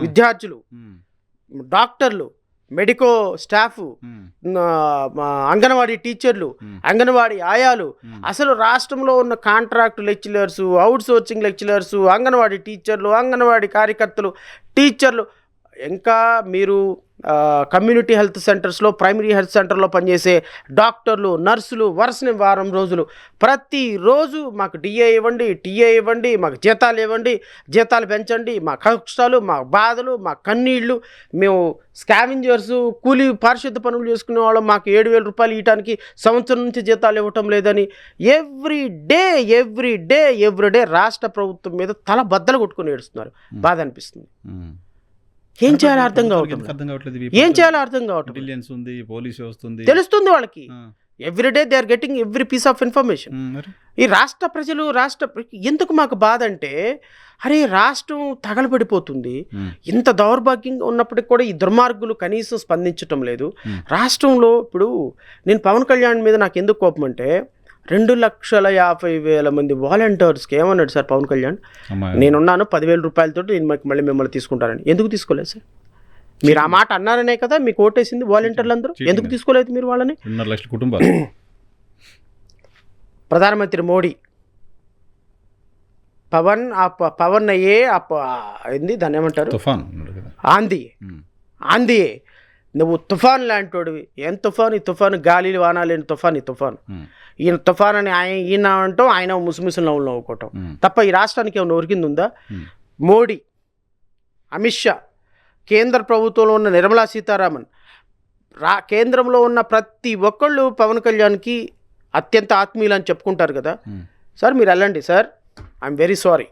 విద్యార్థులు, డాక్టర్లు, మెడికో స్టాఫ్, అంగన్వాడీ టీచర్లు, అంగన్వాడీ ఆయాలు, అసలు రాష్ట్రంలో ఉన్న contract lecturers, out sourcing lecturers, anganwadi టీచర్లు, అంగన్వాడీ కార్యకర్తలు, టీచర్లు, ఇంకా మీరు కమ్యూనిటీ హెల్త్ సెంటర్స్లో, ప్రైమరీ హెల్త్ సెంటర్లో పనిచేసే డాక్టర్లు, నర్సులు, వరుసని వారం రోజులు ప్రతిరోజు మాకు డిఏ ఇవ్వండి, టీఏ ఇవ్వండి, మాకు జీతాలు ఇవ్వండి, జీతాలు పెంచండి, మా కష్టాలు, మా బాధలు, మా కన్నీళ్ళు, మేము స్కావెంజర్స్, కూలీ పారిశుద్ధ పనులు చేసుకునే వాళ్ళం, మాకు 7,000 రూపాయలు ఇవ్వడానికి సంవత్సరం నుంచి జీతాలు ఇవ్వటం లేదని ఎవ్రీ డే రాష్ట్ర ప్రభుత్వం మీద తల బద్దలు కొట్టుకుని ఏడుస్తున్నారు. బాధ అనిపిస్తుంది. ఏం చేయాలో అర్థం కావట్లేదు. ఏం చేయాలో అర్థం కావట్లేదు. తెలుస్తుంది వాళ్ళకి. Everyday they are getting every piece of information. ఈ రాష్ట్ర ప్రజలు ఎందుకు మాకు బాధ అంటే, అరే రాష్ట్రం తగలబడిపోతుంది, ఇంత దౌర్భాగ్యంగా ఉన్నప్పటికీ కూడా ఈ దుర్మార్గులు కనీసం స్పందించటం లేదు. రాష్ట్రంలో ఇప్పుడు నేను పవన్ కళ్యాణ్ మీద నాకు ఎందుకు కోపం అంటే, 2,50,000 మంది వాలంటీర్స్కి ఏమన్నాడు సార్ పవన్ కళ్యాణ్, నేనున్నాను 10,000 రూపాయలతో నేను మళ్ళీ మిమ్మల్ని తీసుకుంటానని. ఎందుకు తీసుకోలేదు సార్? మీరు ఆ మాట అన్నారనే కదా మీకు ఓటేసింది వాలంటీర్లు అందరూ. ఎందుకు తీసుకోలేదు మీరు వాళ్ళని? 2.5 లక్షల కుటుంబాలు. ప్రధానమంత్రి మోడీ పవన్ అయ్యే ఏంది దాన్ని ఏమంటారు, ఆంధీ, నువ్వు తుఫాన్ లాంటోడివి. ఏం తుఫాన్? ఈ తుఫాను గాలి వాన లేని తుఫాన్. ఈ తుఫాను ఈయన తుఫాన్ అని ఈయన అంటాం, ఆయన ముసుముసులు నవ్వుకోవటం తప్ప ఈ రాష్ట్రానికి ఏమైనా ఒరిగింది ఉందా? మోడీ, అమిత్ షా, కేంద్ర ప్రభుత్వంలో ఉన్న నిర్మలా సీతారామన్, కేంద్రంలో ఉన్న ప్రతి ఒక్కళ్ళు పవన్ కళ్యాణ్కి అత్యంత ఆత్మీయులు అని చెప్పుకుంటారు కదా. సార్ మీరు వెళ్ళండి సార్, ఐఎమ్ వెరీ సారీ,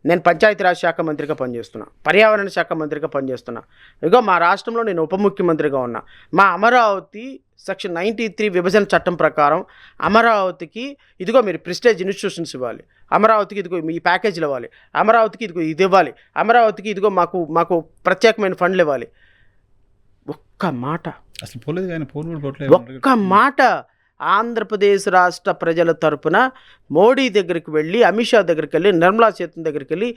నేను పంచాయతీరాజ్ శాఖ మంత్రిగా పనిచేస్తున్నా, పర్యావరణ శాఖ మంత్రిగా పనిచేస్తున్నా, ఇదిగో మా రాష్ట్రంలో నేను ఉప ముఖ్యమంత్రిగా ఉన్నా. మా అమరావతి సెక్షన్ 93 విభజన చట్టం ప్రకారం అమరావతికి ఇదిగో మీరు ప్రెస్టేజ్ ఇన్స్టిట్యూషన్స్ ఇవ్వాలి, అమరావతికి ఇదిగో ఈ ప్యాకేజీలు ఇవ్వాలి, అమరావతికి ఇదిగో ఇది ఇవ్వాలి, అమరావతికి ఇదిగో మాకు ప్రత్యేకమైన ఫండ్లు ఇవ్వాలి. ఒక్క మాట, ఒక్క మాట ఆంధ్రప్రదేశ్ రాష్ట్ర ప్రజల తరపున మోడీ దగ్గరికి వెళ్ళి, అమిత్ షా దగ్గరికి వెళ్ళి, నిర్మలా సీతారామన్ దగ్గరికి వెళ్ళి,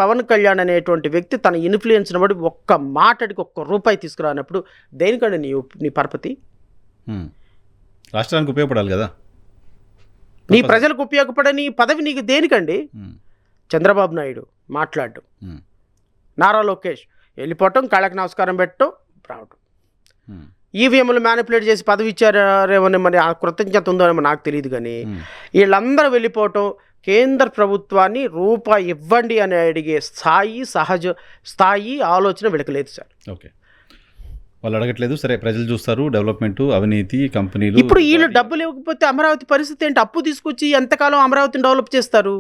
పవన్ కళ్యాణ్ అనేటువంటి వ్యక్తి తన ఇన్ఫ్లుయెన్స్ని బట్టి ఒక్క మాటడికి ₹1 తీసుకురానప్పుడు దేనికండి నీ పరపతి? రాష్ట్రానికి ఉపయోగపడాలి కదా, నీ ప్రజలకు ఉపయోగపడని పదవి నీకు దేనికండి? చంద్రబాబు నాయుడు మాట్లాడడం, నారా లోకేష్ వెళ్ళిపోవటం, కాళ్ళకి నమస్కారం పెట్టడం, రావటం, ఈవీఎంలు మ్యానిపులేట్ చేసి పదవి ఇచ్చారేమో మరి ఆ కృతజ్ఞత ఉందో ఏమో నాకు తెలియదు. కానీ వీళ్ళందరూ వెళ్ళిపోవటం, కేంద్ర ప్రభుత్వాన్ని రూపాయి ఇవ్వండి అని అడిగే స్థాయి ఆలోచన వెళకలేదు సార్. ఓకే, వాళ్ళు అడగట్లేదు. సరే, ప్రజలు చూస్తారు డెవలప్మెంట్, అవినీతి, కంపెనీలు. ఇప్పుడు వీళ్ళు డబ్బులు ఇవ్వకపోతే అమరావతి పరిస్థితి ఏంటి? అప్పు తీసుకొచ్చి ఎంతకాలం అమరావతిని డెవలప్ చేస్తారు?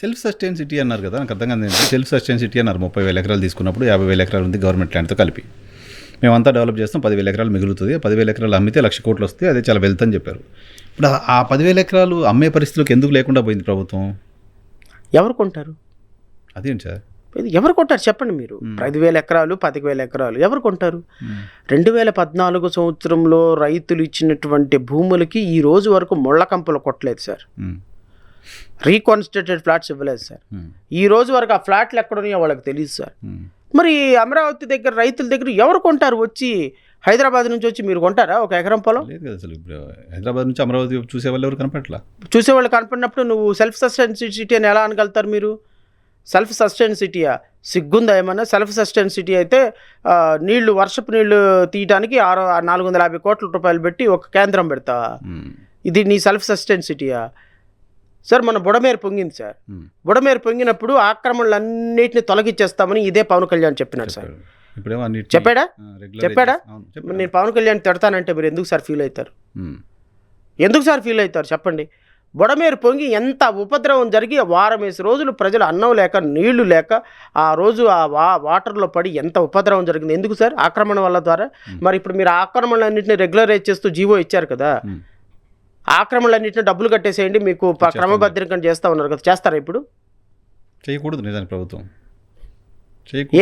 సెల్ఫ్ సస్టైన్ సిటీ అన్నారు కదా, నాకు అర్థం కాదు. సెల్ఫ్ సస్టైన్ సిటీ అన్నారు. 30,000 ఎకరాలు తీసుకున్నప్పుడు 50,000 ఎకరాలు ఉంది గవర్నమెంట్ ల్యాండ్తో కలిపి. మేమంతా డెవలప్ చేస్తాం, 10,000 ఎకరాలు మిగులుతుంది, 10,000 ఎకరాలు అమ్మితే 1,00,000 కోట్లు వస్తాయి, అదే చాలా వెల్త్ అని చెప్పారు. ఇప్పుడు ఆ 10,000 ఎకరాలు అమ్మే పరిస్థితులకు ఎందుకు లేకుండా పోయింది ప్రభుత్వం? ఎవరు కొంటారు? అదేంటి సార్, ఎవరు కొంటారు చెప్పండి మీరు? 10,000 ఎకరాలు, 10,000 ఎకరాలు ఎవరు కొంటారు? 2014 సంవత్సరంలో రైతులు ఇచ్చినటువంటి భూములకి ఈ రోజు వరకు ముళ్ళ కంపలు కొట్టలేదు సార్. రీకాన్స్టిట్యూటెడ్ ఫ్లాట్స్ ఇవ్వలేదు సార్. ఈ రోజు వరకు ఆ ఫ్లాట్లు ఎక్కడున్నాయో వాళ్ళకి తెలియదు సార్. మరి అమరావతి దగ్గర రైతుల దగ్గర ఎవరు కొంటారు? వచ్చి హైదరాబాద్ నుంచి వచ్చి మీరు కొంటారా ఒక ఎకరం పొలం? లేదు కదా అసలు. హైదరాబాద్ నుంచి అమరావతి చూసేవాళ్ళు ఎవరు కనపడట్లా. చూసేవాళ్ళు కనపడినప్పుడు నువ్వు సెల్ఫ్ సస్టైన్ సిటీ అని ఎలా అనగలుగుతారు మీరు? సెల్ఫ్ సస్టైన్ సిటీయా? సిగ్గుందా ఏమన్నా? సెల్ఫ్ సస్టైన్ సిటీ అయితే వర్షపు నీళ్లు తీయడానికి 450 కోట్ల రూపాయలు పెట్టి ఒక కేంద్రం పెడతావా? ఇది నీ సెల్ఫ్ సస్టైన్ సిటీయా? సార్ మన బుడమేరు పొంగింది సార్. బుడమేరు పొంగినప్పుడు ఆక్రమణలన్నింటినీ తొలగించేస్తామని ఇదే పవన్ కళ్యాణ్ చెప్పినాడు సార్. చెప్పాడా? నేను పవన్ కళ్యాణ్ తిడతానంటే మీరు ఎందుకు సార్ ఫీల్ అవుతారు? ఎందుకు సార్ ఫీల్ అవుతారు చెప్పండి? బుడమేరు పొంగి ఎంత ఉపద్రవం జరిగి 4 రోజులు ప్రజలు అన్నం లేక నీళ్లు లేక ఆ రోజు ఆ వాటర్లో పడి ఎంత ఉపద్రవం జరిగింది. ఎందుకు సార్? ఆక్రమణ వల్ల ద్వారా. మరి ఇప్పుడు మీరు ఆక్రమణలన్నింటినీ రెగ్యులరైజ్ చేస్తూ జీవో ఇచ్చారు కదా, ఆక్రమణలన్నింటినీ డబ్బులు కట్టేసేయండి మీకు క్రమబద్ధీకరణ చేస్తూ ఉన్నారు కదా, చేస్తారా? ఇప్పుడు చేయకూడదు నిజానికి ప్రభుత్వం.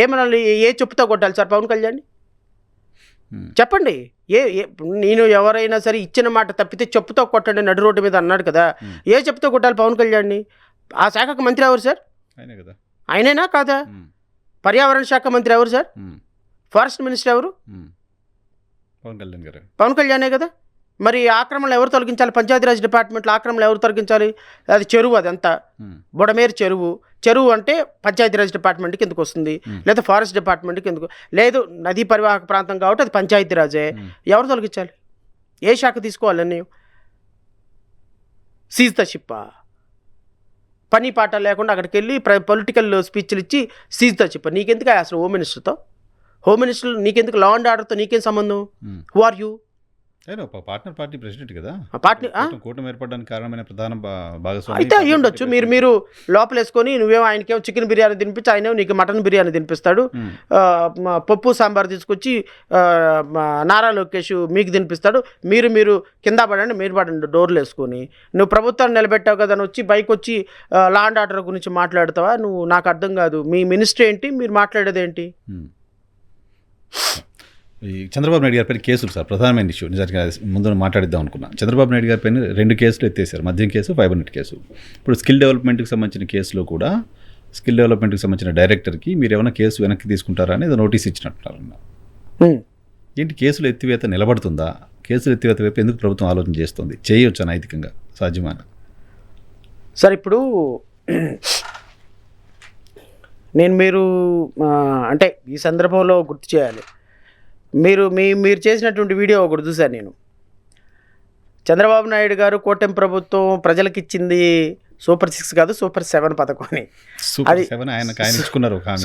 ఏమనాలి? ఏ చెప్పుతో కొట్టాలి సార్ పవన్ కళ్యాణ్? చెప్పండి. నేను ఎవరైనా సరే ఇచ్చిన మాట తప్పితే చెప్పుతో కొట్టండి నడు రోడ్డు మీద అన్నాడు కదా, ఏ చెప్పుతో కొట్టాలి పవన్ కళ్యాణ్ని? ఆ శాఖకు మంత్రి ఎవరు సార్? ఆయనేనా కాదా? పర్యావరణ శాఖ మంత్రి ఎవరు సార్? ఫారెస్ట్ మినిస్టర్ ఎవరు? పవన్ కళ్యాణ్ గారు. పవన్ కళ్యాణే కదా. మరి ఆక్రమణలు ఎవరు తొలగించాలి? పంచాయతీరాజ్ డిపార్ట్మెంట్లో ఆక్రమణలు ఎవరు తొలగించాలి? అది చెరువు, అదంతా బుడమేరు చెరువు అంటే పంచాయతీరాజ్ డిపార్ట్మెంట్కి ఎందుకు వస్తుంది, లేదా ఫారెస్ట్ డిపార్ట్మెంట్కి ఎందుకు లేదు? నదీ పరివాహక ప్రాంతం కాబట్టి అది పంచాయతీరాజే. ఎవరు తొలగించాలి? ఏ శాఖ తీసుకోవాలని? సీజ్ ద షిప్పా? పని పాట లేకుండా అక్కడికి వెళ్ళి పొలిటికల్ స్పీచ్లు ఇచ్చి సీజ్ ద షిప్. నీకెందుకు అసలు హోమ్ మినిస్టర్తో? హోమ్ మినిస్టర్ నీకెందుకు? లా అండ్ ఆర్డర్తో నీకేం సంబంధం? Who are you? Partner party president కదా. కూటమి ఏర్పడడానికి కారణమైన ప్రధాన భాగస్వామి అయితే అయ్యి ఉండొచ్చు. మీరు లోపలేసుకొని నువ్వేమో ఆయనకేమో చికెన్ బిర్యానీ తినిపించి ఆయన నీకు మటన్ బిర్యానీ తినిపిస్తాడు. పప్పు సాంబార్ తీసుకొచ్చి నారా లోకేష్ మీకు తినిపిస్తాడు. మీరు కింద పడండి, మీరు పడండి డోర్లు వేసుకొని. నువ్వు ప్రభుత్వాన్ని నిలబెట్టావు కదా అని వచ్చి బైక్ వచ్చి లా అండ్ ఆర్డర్ గురించి మాట్లాడతావా నువ్వు? నాకు అర్థం కాదు. మీ మినిస్టర్ ఏంటి, మీరు మాట్లాడేది ఏంటి? ఈ చంద్రబాబు నాయుడు గారి పైన కేసులు సార్ ప్రధానమైన ఇష్యూ. నిజానికి ముందు మాట్లాడిద్దాం అనుకున్నా. చంద్రబాబు నాయుడు గారి పైన 2 కేసులు ఎత్తేసారు. మద్యం కేసు, ఫైబర్ నెట్ కేసు. ఇప్పుడు స్కిల్ డెవలప్మెంట్కి సంబంధించిన కేసులో కూడా స్కిల్ డెవలప్మెంట్కి సంబంధించిన డైరెక్టర్కి మీరు ఏమైనా కేసు వెనక్కి తీసుకుంటారా అనేది నోటీస్ ఇచ్చినట్టున్నారు. ఏంటి కేసులు ఎత్తివేత నిలబడుతుందా? కేసులు ఎత్తివేత వైపు ఎందుకు ప్రభుత్వం ఆలోచన చేస్తుంది? చేయొచ్చా నైతికంగా సాధ్యమాన? సార్ ఇప్పుడు మీరు అంటే ఈ సందర్భంలో గుర్తు చేయాలి. మీరు చేసినటువంటి వీడియో ఒకటి చూశాను నేను. చంద్రబాబు నాయుడు గారు కూటమి ప్రభుత్వం ప్రజలకు ఇచ్చింది సూపర్ 6 కాదు, సూపర్ 7 పథకం అని. అది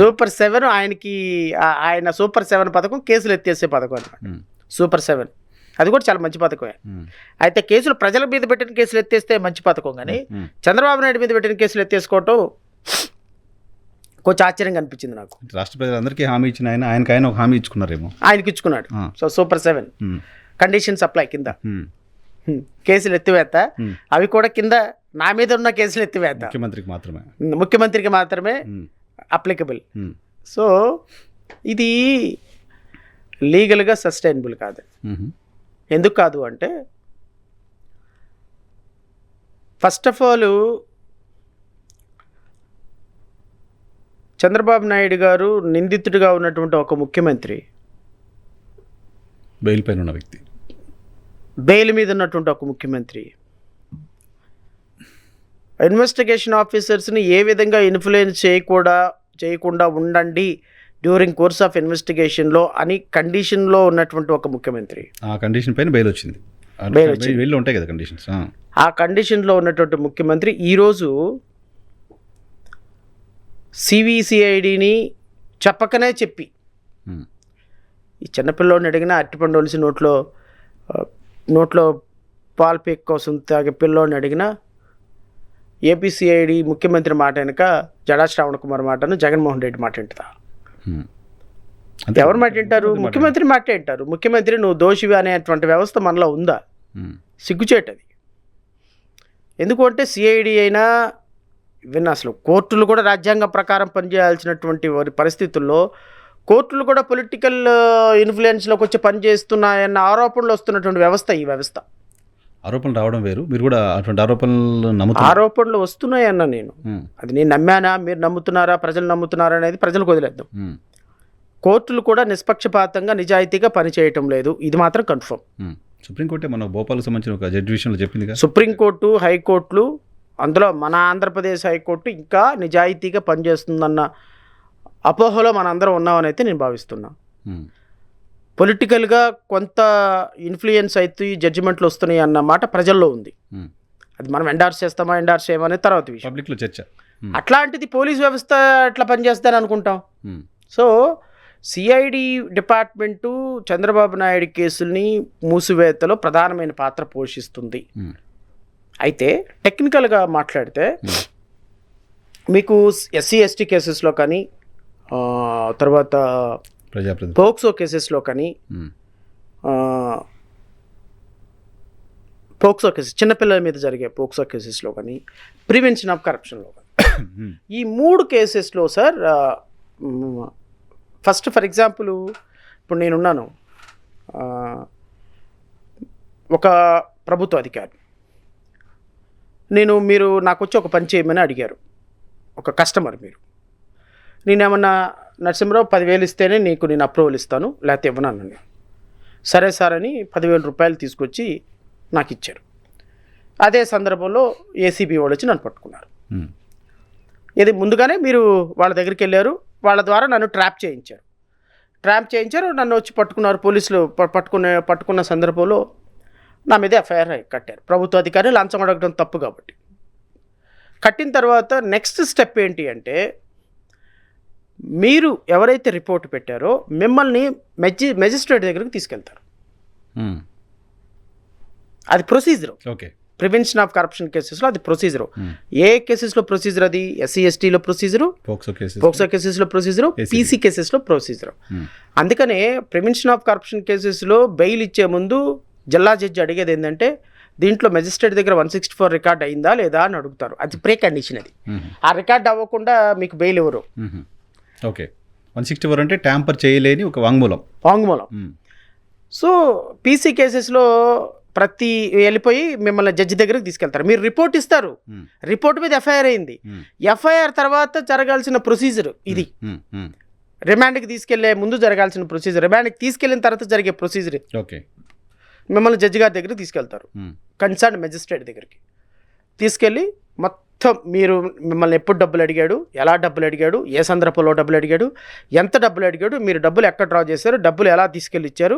సూపర్ 7 ఆయనకి, ఆయన సూపర్ 7 పథకం కేసులు ఎత్తేసే పథకం అనమాట. సూపర్ 7 అది కూడా చాలా మంచి పథకమే. అయితే కేసులు ప్రజల మీద పెట్టిన కేసులు ఎత్తేస్తే మంచి పథకం, కానీ చంద్రబాబు నాయుడు మీద పెట్టిన కేసులు ఎత్తేసుకోవటం కొంచెం ఆశ్చర్యంగా అనిపించింది నాకు. రాష్ట్ర ప్రజలందరికీ హామీ ఇచ్చిన ఆయన ఒక హామీ ఇచ్చుకున్నారేమో. ఆయనకి ఇచ్చుకున్నాడు. సో సూపర్ 7 కండిషన్స్ అప్లై కింద కేసులు ఎత్తివేత, అవి కూడా కింద నా మీద ఉన్న కేసులు ఎత్తివేత ముఖ్యమంత్రికి మాత్రమే అప్లికబుల్. సో ఇది లీగల్గా సస్టైనబుల్ కాదు. ఎందుకు కాదు అంటే, first of all Chandrababu Naidu గారు నిందితుడిగా ఉన్నటువంటి ఒక ముఖ్యమంత్రి, బెయిల్ పైన ఉన్న వ్యక్తి, బెయిల్ మీద ఉన్నటువంటి ఒక ముఖ్యమంత్రి ఇన్వెస్టిగేషన్ ఆఫీసర్స్ని ఏ విధంగా ఇన్ఫ్లుయెన్స్ చేయకుండా ఉండండి డ్యూరింగ్ కోర్స్ ఆఫ్ ఇన్వెస్టిగేషన్లో అని కండిషన్లో ఉన్నటువంటి ఒక ముఖ్యమంత్రి. ఆ కండిషన్ పైన బెయిల్ వచ్చింది. ఉంటాయి కదా కండిషన్స్. ఆ కండిషన్లో ఉన్నటువంటి ముఖ్యమంత్రి ఈరోజు సిబిసిఐడిని చెప్పకనే చెప్పి, ఈ చిన్నపిల్లోడిని అడిగినా అరటిపండు ఒలిసి నోట్లో పాలు పేక్ కోసం తాగే పిల్లోడిని అడిగినా ఏపీసీఐడి ముఖ్యమంత్రి మాట వెనక జడా శ్రావణ్ కుమార్ మాటను జగన్మోహన్ రెడ్డి మాట వింటుందా? ఎవరు మాట వింటారు? ముఖ్యమంత్రి మాట వింటారు. ముఖ్యమంత్రి నువ్వు దోషివి అనేటువంటి వ్యవస్థ మనలో ఉందా? సిగ్గుచేటది. ఎందుకంటే సిఐడి అయినా ఈవెన్ అసలు కోర్టులు కూడా రాజ్యాంగ ప్రకారం పనిచేయాల్సినటువంటి పరిస్థితుల్లో కోర్టులు కూడా పొలిటికల్ ఇన్ఫ్లుయెన్స్లోకి వచ్చి పనిచేస్తున్నాయన్న ఆరోపణలు వస్తున్నటువంటి వ్యవస్థ ఈ వ్యవస్థ. ఆరోపణలు రావడం వేరు, మీరు కూడా అటువంటి ఆరోపణలు వస్తున్నాయన్న నేను అది నేను నమ్మానా, మీరు నమ్ముతున్నారా, ప్రజలు నమ్ముతున్నారా అనేది ప్రజలకు వదిలేద్దాం. కోర్టులు కూడా నిష్పక్షపాతంగా నిజాయితీగా పనిచేయటం లేదు, ఇది మాత్రం కన్ఫర్మ్. సుప్రీంకోర్టు మన భోపాల్కి సంబంధించిన ఒక జడ్జి విషయంలో చెప్పింది. సుప్రీంకోర్టు, హైకోర్టులు, అందులో మన ఆంధ్రప్రదేశ్ హైకోర్టు ఇంకా నిజాయితీగా పనిచేస్తుందన్న అపోహలో మనందరం ఉన్నామని అయితే నేను భావిస్తున్నా. పొలిటికల్గా కొంత ఇన్ఫ్లుయెన్స్ అయితే జడ్జిమెంట్లు వస్తున్నాయి అన్న మాట ప్రజల్లో ఉంది. అది మనం ఎండార్స్ చేస్తామా ఎండార్స్ చేయమనే తర్వాత విషయం, పబ్లిక్లో చర్చ. అట్లాంటిది పోలీస్ వ్యవస్థ ఎట్లా పనిచేస్తారని అనుకుంటాం. So CID department Chandrababu Naidu కేసుల్ని మూసివేతలో ప్రధానమైన పాత్ర పోషిస్తుంది. అయితే టెక్నికల్గా మాట్లాడితే మీకు ఎస్సీ ఎస్టీ కేసెస్లో కానీ, తర్వాత పోక్సో కేసెస్లో కానీ, పోక్సో కేసెస్ చిన్నపిల్లల మీద జరిగే పోక్సో కేసెస్లో కానీ, ప్రివెన్షన్ ఆఫ్ కరప్షన్లో కానీ, ఈ 3 కేసెస్లో సార్ ఫస్ట్ ఫర్ ఎగ్జాంపుల్ ఇప్పుడు నేనున్నాను, ఒక ప్రభుత్వ అధికారి, మీరు నాకు వచ్చి ఒక పని చేయమని అడిగారు, ఒక కస్టమర్ మీరు, నేనేమన్నా నరసింహరావు 10,000 ఇస్తేనే నీకు నేను అప్రూవల్ ఇస్తాను, లేకపోతే ఇవ్వనన్నాను నేను. సరే సార్ అని 10,000 రూపాయలు తీసుకొచ్చి నాకు ఇచ్చారు. అదే సందర్భంలో ఏసీబీ వాళ్ళు వచ్చి నన్ను పట్టుకున్నారు. ఇది ముందుగానే మీరు వాళ్ళ దగ్గరికి వెళ్ళారు, వాళ్ళ ద్వారా నన్ను ట్రాప్ చేయించారు, నన్ను వచ్చి పట్టుకున్నారు పోలీసులు. పట్టుకున్న సందర్భంలో నా మీద ఎఫ్ఐఆర్ కట్టారు. ప్రభుత్వ అధికారి లంచం అడగడం తప్పు కాబట్టి. కట్టిన తర్వాత నెక్స్ట్ స్టెప్ ఏంటి అంటే, మీరు ఎవరైతే రిపోర్ట్ పెట్టారో మిమ్మల్ని మెజిస్ట్రేట్ దగ్గరికి తీసుకెళ్తారు. అది procedure. Okay. Prevention of corruption కేసెస్లో అది ప్రొసీజరు. ఏ కేసెస్లో ప్రొసీజర్? అది ఎస్సీ ఎస్టీలో ప్రొసీజరు, పోక్సో కేసెస్లో ప్రొసీజరు, పీసీ కేసెస్లో ప్రొసీజరు. అందుకనే ప్రివెన్షన్ ఆఫ్ కరప్షన్ కేసెస్లో బెయిల్ ఇచ్చే ముందు జిల్లా జడ్జి అడిగేది ఏంటంటే, దీంట్లో మెజిస్ట్రేట్ దగ్గర 164 రికార్డ్ అయిందా లేదా అని అడుగుతారు. అది ప్రీ కండిషన్. అది ఆ రికార్డ్ అవ్వకుండా మీకు బెయిల్ ఎవరు. ఓకే. 164 అంటే ట్యాంపర్ చేయలేని ఒక వాంగ్మూలం. సో పీసీ కేసెస్లో ప్రతి వెళ్ళిపోయి మిమ్మల్ని జడ్జి దగ్గరికి తీసుకెళ్తారు. మీరు రిపోర్ట్ ఇస్తారు, రిపోర్ట్ మీద ఎఫ్ఐఆర్ అయింది. ఎఫ్ఐఆర్ తర్వాత జరగాల్సిన ప్రొసీజర్ ఇది. రిమాండ్కి తీసుకెళ్లే ముందు జరగాల్సిన ప్రొసీజర్, రిమాండ్కి తీసుకెళ్లిన తర్వాత జరిగే ప్రొసీజర్. ఓకే. మిమ్మల్ని జడ్జి గారి దగ్గరికి తీసుకెళ్తారు, కన్సర్న్ మెజిస్ట్రేట్ దగ్గరికి తీసుకెళ్ళి మొత్తం మిమ్మల్ని ఎప్పుడు డబ్బులు అడిగాడు, ఎలా డబ్బులు అడిగాడు, ఏ సందర్భంలో డబ్బులు అడిగాడు, ఎంత డబ్బులు అడిగాడు, మీరు డబ్బులు ఎక్కడ డ్రా చేశారు, డబ్బులు ఎలా తీసుకెళ్ళి ఇచ్చారు,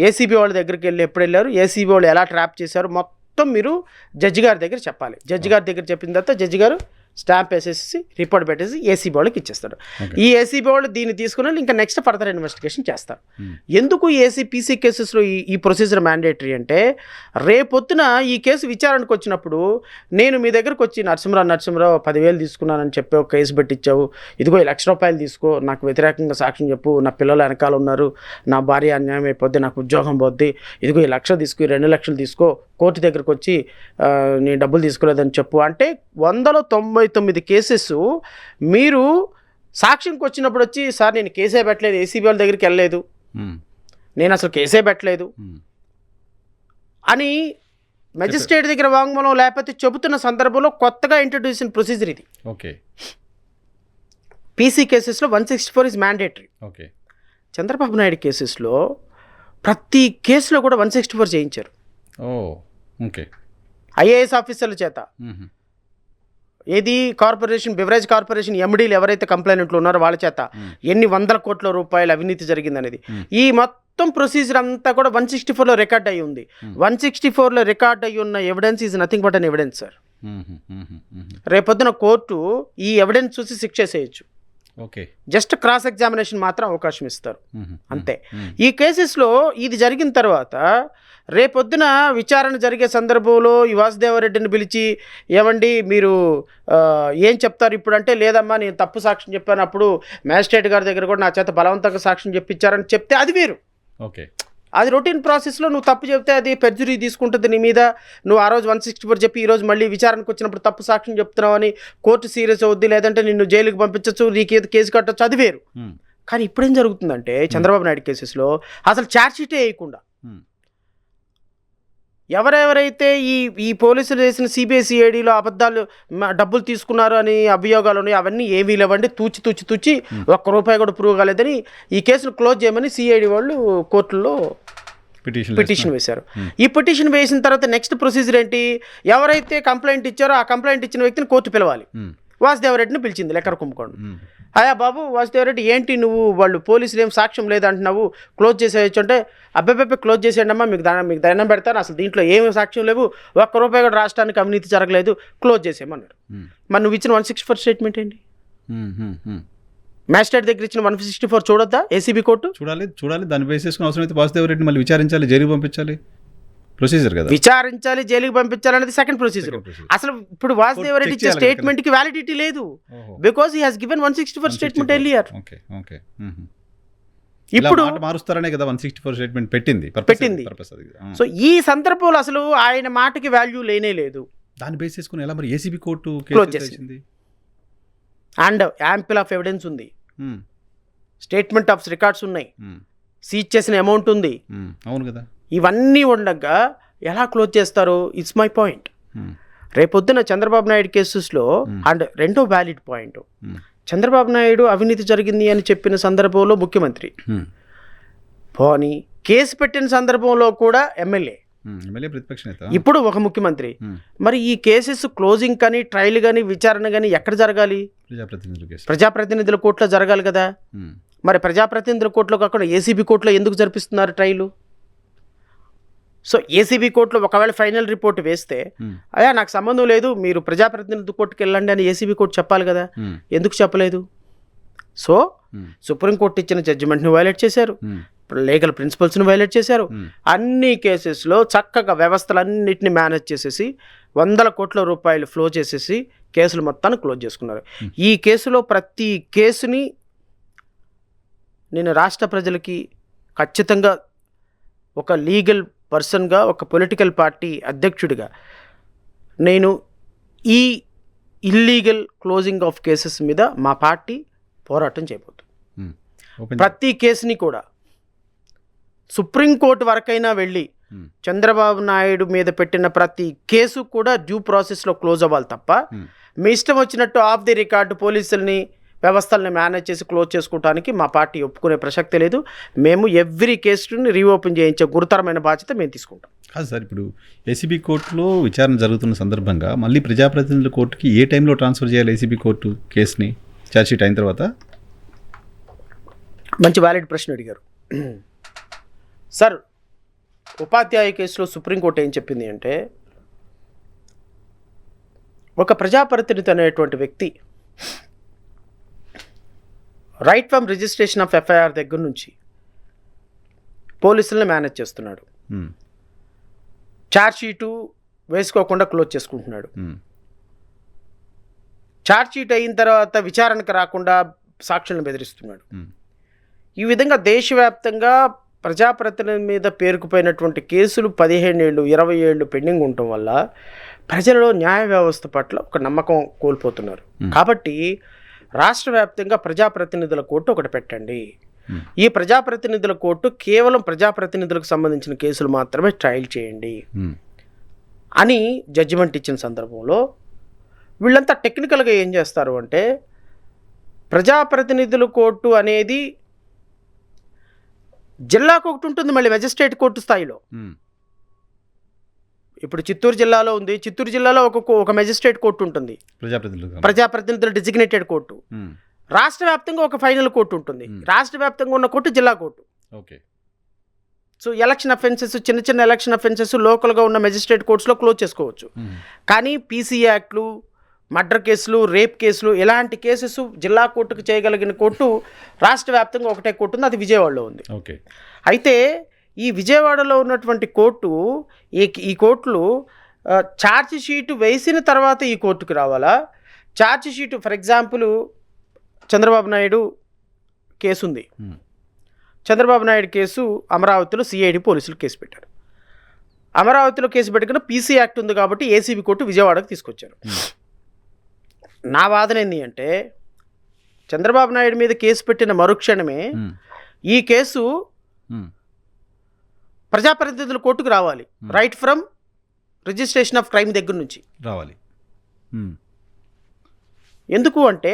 ఏసీబీ వాళ్ళ దగ్గరికి వెళ్ళి ఎప్పుడు వెళ్ళారు, ఏసీబీ వాళ్ళు ఎలా ట్రాప్ చేశారు, మొత్తం మీరు జడ్జి గారి దగ్గర చెప్పాలి. జడ్జి గారి దగ్గర చెప్పిన తర్వాత జడ్జి గారు స్టాంప్ వేసేసి రిపోర్ట్ పెట్టేసి ఏసీబీ వాళ్ళకి ఇచ్చేస్తాడు. ఈ ఏసీబీ వాళ్ళు దీన్ని తీసుకుని ఇంకా నెక్స్ట్ ఫర్దర్ ఇన్వెస్టిగేషన్ చేస్తారు. ఎందుకు పీసీ కేసెస్లో ఈ ప్రొసీజర్ మ్యాండేటరీ అంటే, రేపొద్దున ఈ కేసు విచారణకు వచ్చినప్పుడు నేను మీ దగ్గరకు వచ్చి నరసింహరావు 10,000 తీసుకున్నానని చెప్పి ఒక కేసు పెట్టించావు, ఇదిగో 1,00,000 రూపాయలు తీసుకో, నాకు వ్యతిరేకంగా సాక్ష్యం చెప్పు, నా పిల్లలు వెనకాల ఉన్నారు, నా భార్య అన్యాయం అయిపోద్ది, నాకు ఉద్యోగం పోద్ది, ఇదిగో 1,00,000 తీసుకో, 2,00,000 తీసుకో, కోర్టు దగ్గరకు వచ్చి నేను డబ్బులు తీసుకోలేదని చెప్పు అంటే 199 కేసెస్ మీరు సాక్ష్యంకి వచ్చినప్పుడు వచ్చి, సార్ నేను కేసే పెట్టలేదు, ఏసీబీ వాళ్ళ దగ్గరికి వెళ్ళలేదు, నేను అసలు కేసే పెట్టలేదు అని మెజిస్ట్రేట్ దగ్గర వాంగ్మూలం లేకపోతే చెబుతున్న సందర్భంలో కొత్తగా ఇంట్రడ్యూస్ అయిన ప్రొసీజర్ ఇది. ఓకే. పీసీ కేసెస్లో 164 is mandatory. Okay. Chandrababu Naidu కేసెస్లో ప్రతి కేసులో కూడా 164 చేయించారు. ఓకే. ఐఏఎస్ ఆఫీసర్ల చేత. ఏది కార్పొరేషన్, బెవరేజ్ కార్పొరేషన్ ఎండీలు ఎవరైతే కంప్లైంట్లు ఉన్నారో వాళ్ళ చేత ఎన్ని 100 కోట్ల రూపాయల అవినీతి జరిగిందనేది. ఈ మొత్తం ప్రొసీజర్ అంతా కూడా 164లో రికార్డ్ అయ్యి ఉంది. 164లో రికార్డ్ అయ్యి ఉన్న evidence is nothing but an evidence sir. రేపొద్దున కోర్టు ఈ ఎవిడెన్స్ చూసి శిక్ష చేయొచ్చు. ఓకే. జస్ట్ క్రాస్ ఎగ్జామినేషన్ మాత్రం అవకాశం ఇస్తారు, అంతే. ఈ కేసెస్లో ఇది జరిగిన తర్వాత రేపొద్దున విచారణ జరిగే సందర్భంలో ఈ వాసుదేవరెడ్డిని పిలిచి, ఏమండి మీరు ఏం చెప్తారు ఇప్పుడు అంటే, లేదమ్మా నేను తప్పు సాక్ష్యం చెప్పాను, అప్పుడు మ్యాజిస్ట్రేట్ గారి దగ్గర కూడా నా చేత బలవంతంగా సాక్ష్యం చెప్పించారని చెప్తే అది వేరు. ఓకే. అది రొటీన్ ప్రాసెస్లో నువ్వు తప్పు చెప్తే అది పెర్జరీ తీసుకుంటుంది నీ మీద. నువ్వు ఆ రోజు 164 చెప్పి ఈ రోజు మళ్ళీ విచారణకు వచ్చినప్పుడు తప్పు సాక్ష్యం చెప్తున్నావు అని కోర్టు సీరియస్ అవుద్ది, లేదంటే నిన్ను జైలుకి పంపించవచ్చు, నీకు కేసు కట్టచ్చు, అది వేరు. కానీ ఇప్పుడేం జరుగుతుందంటే చంద్రబాబు నాయుడు కేసెస్లో అసలు ఛార్జ్షీటే వేయకుండా ఎవరెవరైతే ఈ పోలీసులు చేసిన సిబిఐసిఐడిలో అబద్ధాలు డబ్బులు తీసుకున్నారు అని అభియోగాలు ఉన్నాయి, అవన్నీ ఏమీ లేవండి, తూచి ₹1 కూడా ప్రూవ్ కాలేదని ఈ కేసును క్లోజ్ చేయమని సిఐడి వాళ్ళు కోర్టులో పిటిషన్ వేశారు. ఈ పిటిషన్ వేసిన తర్వాత నెక్స్ట్ ప్రొసీజర్ ఏంటి, ఎవరైతే కంప్లైంట్ ఇచ్చారో ఆ కంప్లైంట్ ఇచ్చిన వ్యక్తిని కోర్టు పిలవాలి. వాసుదేవరెడ్డిని పిలిచింది లెక్కర కుంభకోణం. అయ్యా బాబు వాసుదేవరెడ్డి ఏంటి నువ్వు, వాళ్ళు పోలీసులు ఏం సాక్ష్యం లేదంటున్నావు, క్లోజ్ చేసేయచ్చు అంటే, అబ్బాయి క్లోజ్ చేసేయండి అమ్మా, మీకు దండం పెడతాను, అసలు దీంట్లో ఏమి సాక్ష్యం లేవు, ₹1 కూడా రాష్ట్రానికి అవినీతి జరగలేదు, క్లోజ్ చేసేయమన్నారు. మరి నువ్వు ఇచ్చిన 164 స్టేట్మెంట్ ఏంటి? మ్యాజిస్ట్రేట్ దగ్గర ఇచ్చిన 164 చూడొద్దా ఏసీబీ కోర్టు? చూడాలి. దాన్ని బేస్ చేసుకుని అవసరమైతే వాసుదేవరెడ్డిని మళ్ళీ విచారించాలి, జైలుకి పంపించాలి, ప్రొసీజర్ కదా. విచారించాలి, జైలుకి పంపించాలి అనేది సెకండ్ ప్రొసీజర్. అసలు ఇప్పుడు వాసుదేవరెడ్డి ఇచ్చే స్టేట్మెంట్ కి వ్యాలిడిటీ లేదు, because he has given 164 statement earlier. ఇప్పుడు మారుస్తారనే కదా 164 స్టేట్మెంట్ పెట్టింది. సో ఈ సందర్భంలో అసలు ఆయన మాటకి వాల్యూ లేనే లేదు. దాన్ని బేస్ చేసుకుని ఎలా మరి ఏసీబీ కోర్టు క్లోజ్ చేసింది. అండ్ యాంపిల్ ఆఫ్ ఎవిడెన్స్ ఉంది, స్టేట్మెంట్ ఆఫ్ రికార్డ్స్ ఉన్నాయి, సీజ్ చేసిన అమౌంట్ ఉంది. అవును కదా. ఇవన్నీ ఉండగా ఎలా క్లోజ్ చేస్తారు? It's my point. రేపొద్దున చంద్రబాబు నాయుడు కేసెస్లో అండ్ రెండో వ్యాలిడ్ పాయింట్, చంద్రబాబు నాయుడు అవినీతి జరిగింది అని చెప్పిన సందర్భంలో ముఖ్యమంత్రి, పోనీ కేసు పెట్టిన సందర్భంలో కూడా ఎమ్మెల్యే, ప్రతిపక్ష నేత, ఇప్పుడు ఒక ముఖ్యమంత్రి. మరి ఈ కేసెస్ క్లోజింగ్ కానీ ట్రయల్ కానీ విచారణ కానీ ఎక్కడ జరగాలి? ప్రజాప్రతినిధుల కోర్టులో జరగాలి కదా. మరి ప్రజాప్రతినిధుల కోర్టులో కాకుండా ఏసీబీ కోర్టులో ఎందుకు జరిపిస్తున్నారు ట్రయలు? సో ఏసీబీ కోర్టులో ఒకవేళ ఫైనల్ రిపోర్ట్ వేస్తే అయ్యా నాకు సంబంధం లేదు, మీరు ప్రజాప్రతినిధి కోర్టుకి వెళ్ళండి అని ఏసీబీ కోర్టు చెప్పాలి కదా. ఎందుకు చెప్పలేదు? సో సుప్రీంకోర్టు ఇచ్చిన జడ్జిమెంట్ని వైలేట్ చేశారు, లీగల్ ప్రిన్సిపల్స్ని వైలేట్ చేశారు. అన్ని కేసెస్లో చక్కగా వ్యవస్థలన్నింటినీ మేనేజ్ చేసేసి 100 కోట్ల రూపాయలు ఫ్లో చేసేసి కేసులు మొత్తాన్ని క్లోజ్ చేసుకున్నారు. ఈ కేసులో ప్రతి కేసుని నేను రాష్ట్ర ప్రజలకి ఖచ్చితంగా ఒక లీగల్ పర్సన్గా, ఒక పొలిటికల్ పార్టీ అధ్యక్షుడిగా నేను ఈ ఇల్లీగల్ క్లోజింగ్ ఆఫ్ కేసెస్ మీద మా పార్టీ పోరాటం చేయబోతుంది. ప్రతి కేసుని కూడా సుప్రీంకోర్టు వరకైనా వెళ్ళి చంద్రబాబు నాయుడు మీద పెట్టిన ప్రతి కేసు కూడా డ్యూ ప్రాసెస్లో క్లోజ్ అవ్వాలి తప్ప మీ ఇష్టం వచ్చినట్టు ఆఫ్ ది రికార్డు పోలీసుల్ని వ్యవస్థల్ని మేనేజ్ చేసి క్లోజ్ చేసుకోవడానికి మా పార్టీ ఒప్పుకునే ప్రసక్తే లేదు. మేము ఎవ్రీ కేసుని రీఓపెన్ చేయించే గురుతరమైన బాధ్యత మేము తీసుకుంటాం. కాదు సార్, ఇప్పుడు ఏసీబీ కోర్టులో విచారణ జరుగుతున్న సందర్భంగా మళ్ళీ ప్రజాప్రతినిధుల కోర్టుకి ఏ టైంలో ట్రాన్స్ఫర్ చేయాలి ఏసీబీ కోర్టు కేసుని ఛార్జ్షీట్ అయిన తర్వాత? మంచి వ్యాలిడ్ ప్రశ్న అడిగారు సార్. ఉపాధ్యాయ కేసులో సుప్రీంకోర్టు ఏం చెప్పింది అంటే, ఒక ప్రజాప్రతినిధి అనేటువంటి వ్యక్తి right from registration of FIR దగ్గర నుంచి పోలీసులను మేనేజ్ చేస్తున్నాడు, ఛార్జ్షీటు వేసుకోకుండా క్లోజ్ చేసుకుంటున్నాడు, ఛార్జ్షీట్ అయిన తర్వాత విచారణకు రాకుండా సాక్షులను బెదిరిస్తున్నాడు. ఈ విధంగా దేశవ్యాప్తంగా ప్రజాప్రతినిధి మీద పేరుకుపోయినటువంటి కేసులు 15 ఏళ్ళు 20 ఏళ్ళు పెండింగ్ ఉండటం వల్ల ప్రజలలో న్యాయ వ్యవస్థ పట్ల ఒక నమ్మకం కోల్పోతున్నారు. కాబట్టి రాష్ట్ర వ్యాప్తంగా ప్రజాప్రతినిధుల కోర్టు ఒకటి పెట్టండి. ఈ ప్రజాప్రతినిధుల కోర్టు కేవలం ప్రజాప్రతినిధులకు సంబంధించిన కేసులు మాత్రమే ట్రయల్ చేయండి అని జడ్జిమెంట్ ఇచ్చిన సందర్భంలో వీళ్ళంతా టెక్నికల్గా ఏం చేస్తారు అంటే, ప్రజాప్రతినిధుల కోర్టు అనేది జిల్లాకు ఒకటి ఉంటుంది, మళ్ళీ మెజిస్ట్రేట్ కోర్టు స్థాయిలో. ఇప్పుడు చిత్తూరు జిల్లాలో ఉంది, చిత్తూరు జిల్లాలో ఒక మెజిస్ట్రేట్ కోర్టు ఉంటుంది, ప్రజాప్రతినిధుల డెసిగ్నేటెడ్ కోర్టు. రాష్ట్ర వ్యాప్తంగా ఒక ఫైనల్ కోర్టు ఉంటుంది, రాష్ట్ర వ్యాప్తంగా ఉన్న కోర్టు జిల్లా court. Okay. So election offences, చిన్న చిన్న ఎలక్షన్ అఫెన్సెస్ లోకల్గా ఉన్న మెజిస్ట్రేట్ కోర్ట్స్లో క్లోజ్ చేసుకోవచ్చు. కానీ పీసీ యాక్ట్లు, మర్డర్ కేసులు, రేప్ కేసులు, ఇలాంటి కేసెస్ జిల్లా కోర్టుకు చేయగలిగిన కోర్టు రాష్ట్ర వ్యాప్తంగా ఒకటే కోర్టు ఉంది, అది విజయవాడలో ఉంది. ఓకే. అయితే ఈ విజయవాడలో ఉన్నటువంటి కోర్టు, ఈ కోర్టులు ఛార్జ్ షీటు వేసిన తర్వాత ఈ కోర్టుకు రావాలా? Charge sheet for example Chandrababu Naidu case ఉంది, చంద్రబాబు నాయుడు కేసు అమరావతిలో సిఐడి పోలీసులు కేసు పెట్టారు. అమరావతిలో కేసు పెట్టుకున్న పీసీ యాక్ట్ ఉంది కాబట్టి ఏసీబీ కోర్టు విజయవాడకు తీసుకొచ్చారు. నా వాదన ఏంటి అంటే, చంద్రబాబు నాయుడు మీద కేసు పెట్టిన మరుక్షణమే ఈ కేసు ప్రజాప్రతినిధుల కోర్టుకు రావాలి. Right from registration of crime దగ్గర నుంచి రావాలి. ఎందుకు అంటే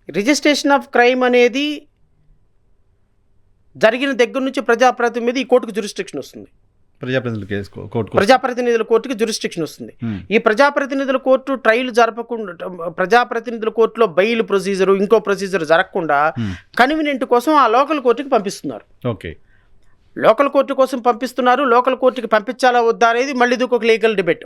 రిజిస్ట్రేషన్ ఆఫ్ క్రైమ్ అనేది జరిగిన దగ్గర నుంచి ప్రజాప్రతినిధి మీద ఈ కోర్టుకు జ్యూరిస్డిక్షన్ వస్తుంది. ప్రజాప్రతినిధుల కోర్టుకి జ్యూరిస్డిక్షన్ వస్తుంది. ఈ ప్రజాప్రతినిధుల కోర్టు ట్రయల్ జరపకుండా, ప్రజాప్రతినిధుల కోర్టులో బెయిల్ ప్రొసీజరు ఇంకో ప్రొసీజర్ జరగకుండా కన్వీనియంట్ కోసం ఆ లోకల్ కోర్టుకి పంపిస్తున్నారు. ఓకే. లోకల్ కోర్టు కోసం పంపిస్తున్నారు. లోకల్ కోర్టుకి పంపించాలా వద్దా అనేది మళ్ళీ ఇది ఒక లీగల్ డిబేట్.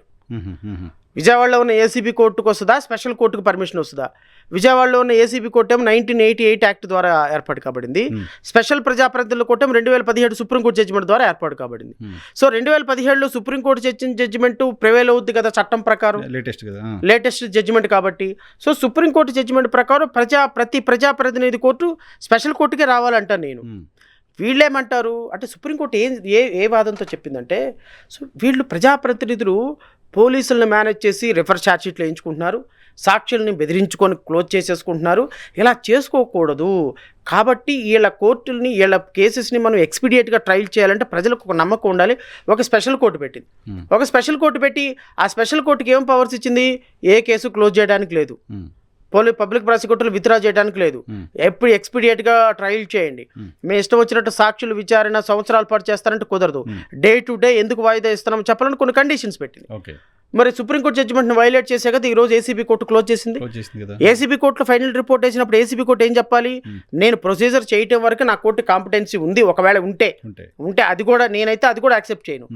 విజయవాడలో ఉన్న ఏసీబీ కోర్టుకు వస్తుందా, స్పెషల్ కోర్టుకు పర్మిషన్ వస్తుందా? విజయవాడలో ఉన్న ఏసీబీ కోర్టు ఏమో 1988 యాక్ట్ ద్వారా ఏర్పాటు కాబడింది. స్పెషల్ ప్రజాప్రతినిధుల కోర్టు 2017 సుప్రీంకోర్టు జడ్జిమెంట్ ద్వారా ఏర్పాటు కాబడింది. సో 2017లో సుప్రీంకోర్టు జడ్జిమెంట్ ప్రివైల్ అవుద్ది కదా చట్టం ప్రకారం, లేటెస్ట్ జడ్జిమెంట్ కాబట్టి. సో సుప్రీంకోర్టు జడ్జిమెంట్ ప్రకారం ప్రతి ప్రజాప్రతినిధి కోర్టు స్పెషల్ కోర్టుకే రావాలంటాను నేను. వీళ్ళేమంటారు అంటే, సుప్రీంకోర్టు ఏ వాదంతో చెప్పిందంటే, సో వీళ్ళు ప్రజాప్రతినిధులు పోలీసులను మేనేజ్ చేసి రిఫర్ ఛార్జ్షీట్లు వేయించుకుంటున్నారు, సాక్షుల్ని బెదిరించుకొని క్లోజ్ చేసేసుకుంటున్నారు. ఇలా చేసుకోకూడదు. కాబట్టి వీళ్ళ కోర్టుల్ని, వీళ్ళ కేసెస్ని మనం ఎక్స్పీడియట్గా ట్రయల్ చేయాలంటే ప్రజలకు ఒక నమ్మకం ఉండాలి. ఒక స్పెషల్ కోర్టు పెట్టింది. ఒక స్పెషల్ కోర్టు పెట్టి ఆ స్పెషల్ కోర్టుకి ఏం పవర్స్ ఇచ్చింది? ఏ కేసు క్లోజ్ చేయడానికి లేదు, పబ్లిక్ ప్రాసిక్యూటర్లు విత్డ్రా చేయడానికి లేదు. ఎప్పుడు ఎక్స్పీడియట్గా ట్రయల్ చేయండి. మీ ఇష్టం వచ్చినట్టు సాక్షులు విచారణ సంవత్సరాల పాటు చేస్తారంటే కుదరదు. డే టు డే ఎందుకు వాయిదా ఇస్తున్నాం చెప్పాలని కొన్ని కండిషన్స్ పెట్టింది. మరి సుప్రీంకోర్టు జడ్జిమెంట్ని వైలేట్ చేసే కదా ఈరోజు ఏసీబీ కోర్టు క్లోజ్ చేసింది. ఏసీబీ కోర్టులో ఫైనల్ రిపోర్ట్ వేసినప్పుడు ఏసీబీ కోర్టు ఏం చెప్పాలి? నేను ప్రొసీజర్ చేయటం వరకు నా కోర్టు కాంపిటెన్సీ ఉంది. ఒకవేళ ఉంటే అది కూడా నేనైతే అది కూడా యాక్సెప్ట్ చేయను.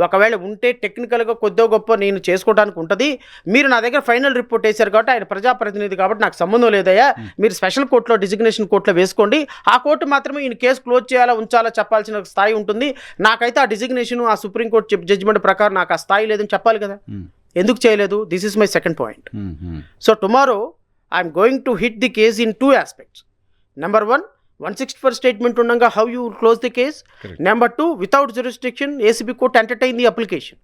ఒకవేళ ఉంటే టెక్నికల్గా కొద్దో గొప్ప నేను చేసుకోవడానికి ఉంటుంది. మీరు నా దగ్గర ఫైనల్ రిపోర్ట్ వేశారు కాబట్టి ఆయన ప్రజాప్రతినిధి కాబట్టి నాకు సంబంధం లేదయ్యా, మీరు స్పెషల్ కోర్టులో డిజిగ్నేషన్ కోర్టులో వేసుకోండి. ఆ కోర్టు మాత్రమే ఈయన కేసు క్లోజ్ చేయాలా ఉంచాలా చెప్పాల్సిన స్థాయి ఉంటుంది. నాకైతే ఆ డిజిగ్నేషన్ ఆ సుప్రీంకోర్టు జడ్జిమెంట్ ప్రకారం నాకు ఆ స్థాయి లేదని చెప్పాలి కదా. ఎందుకు చేయలేదు? This is my second point. So tomorrow I'm going to hit the case in 2 aspects. Number 1, 164 statement ఉండగా how you close the case. Number 2, without jurisdiction ACB court entertain the application.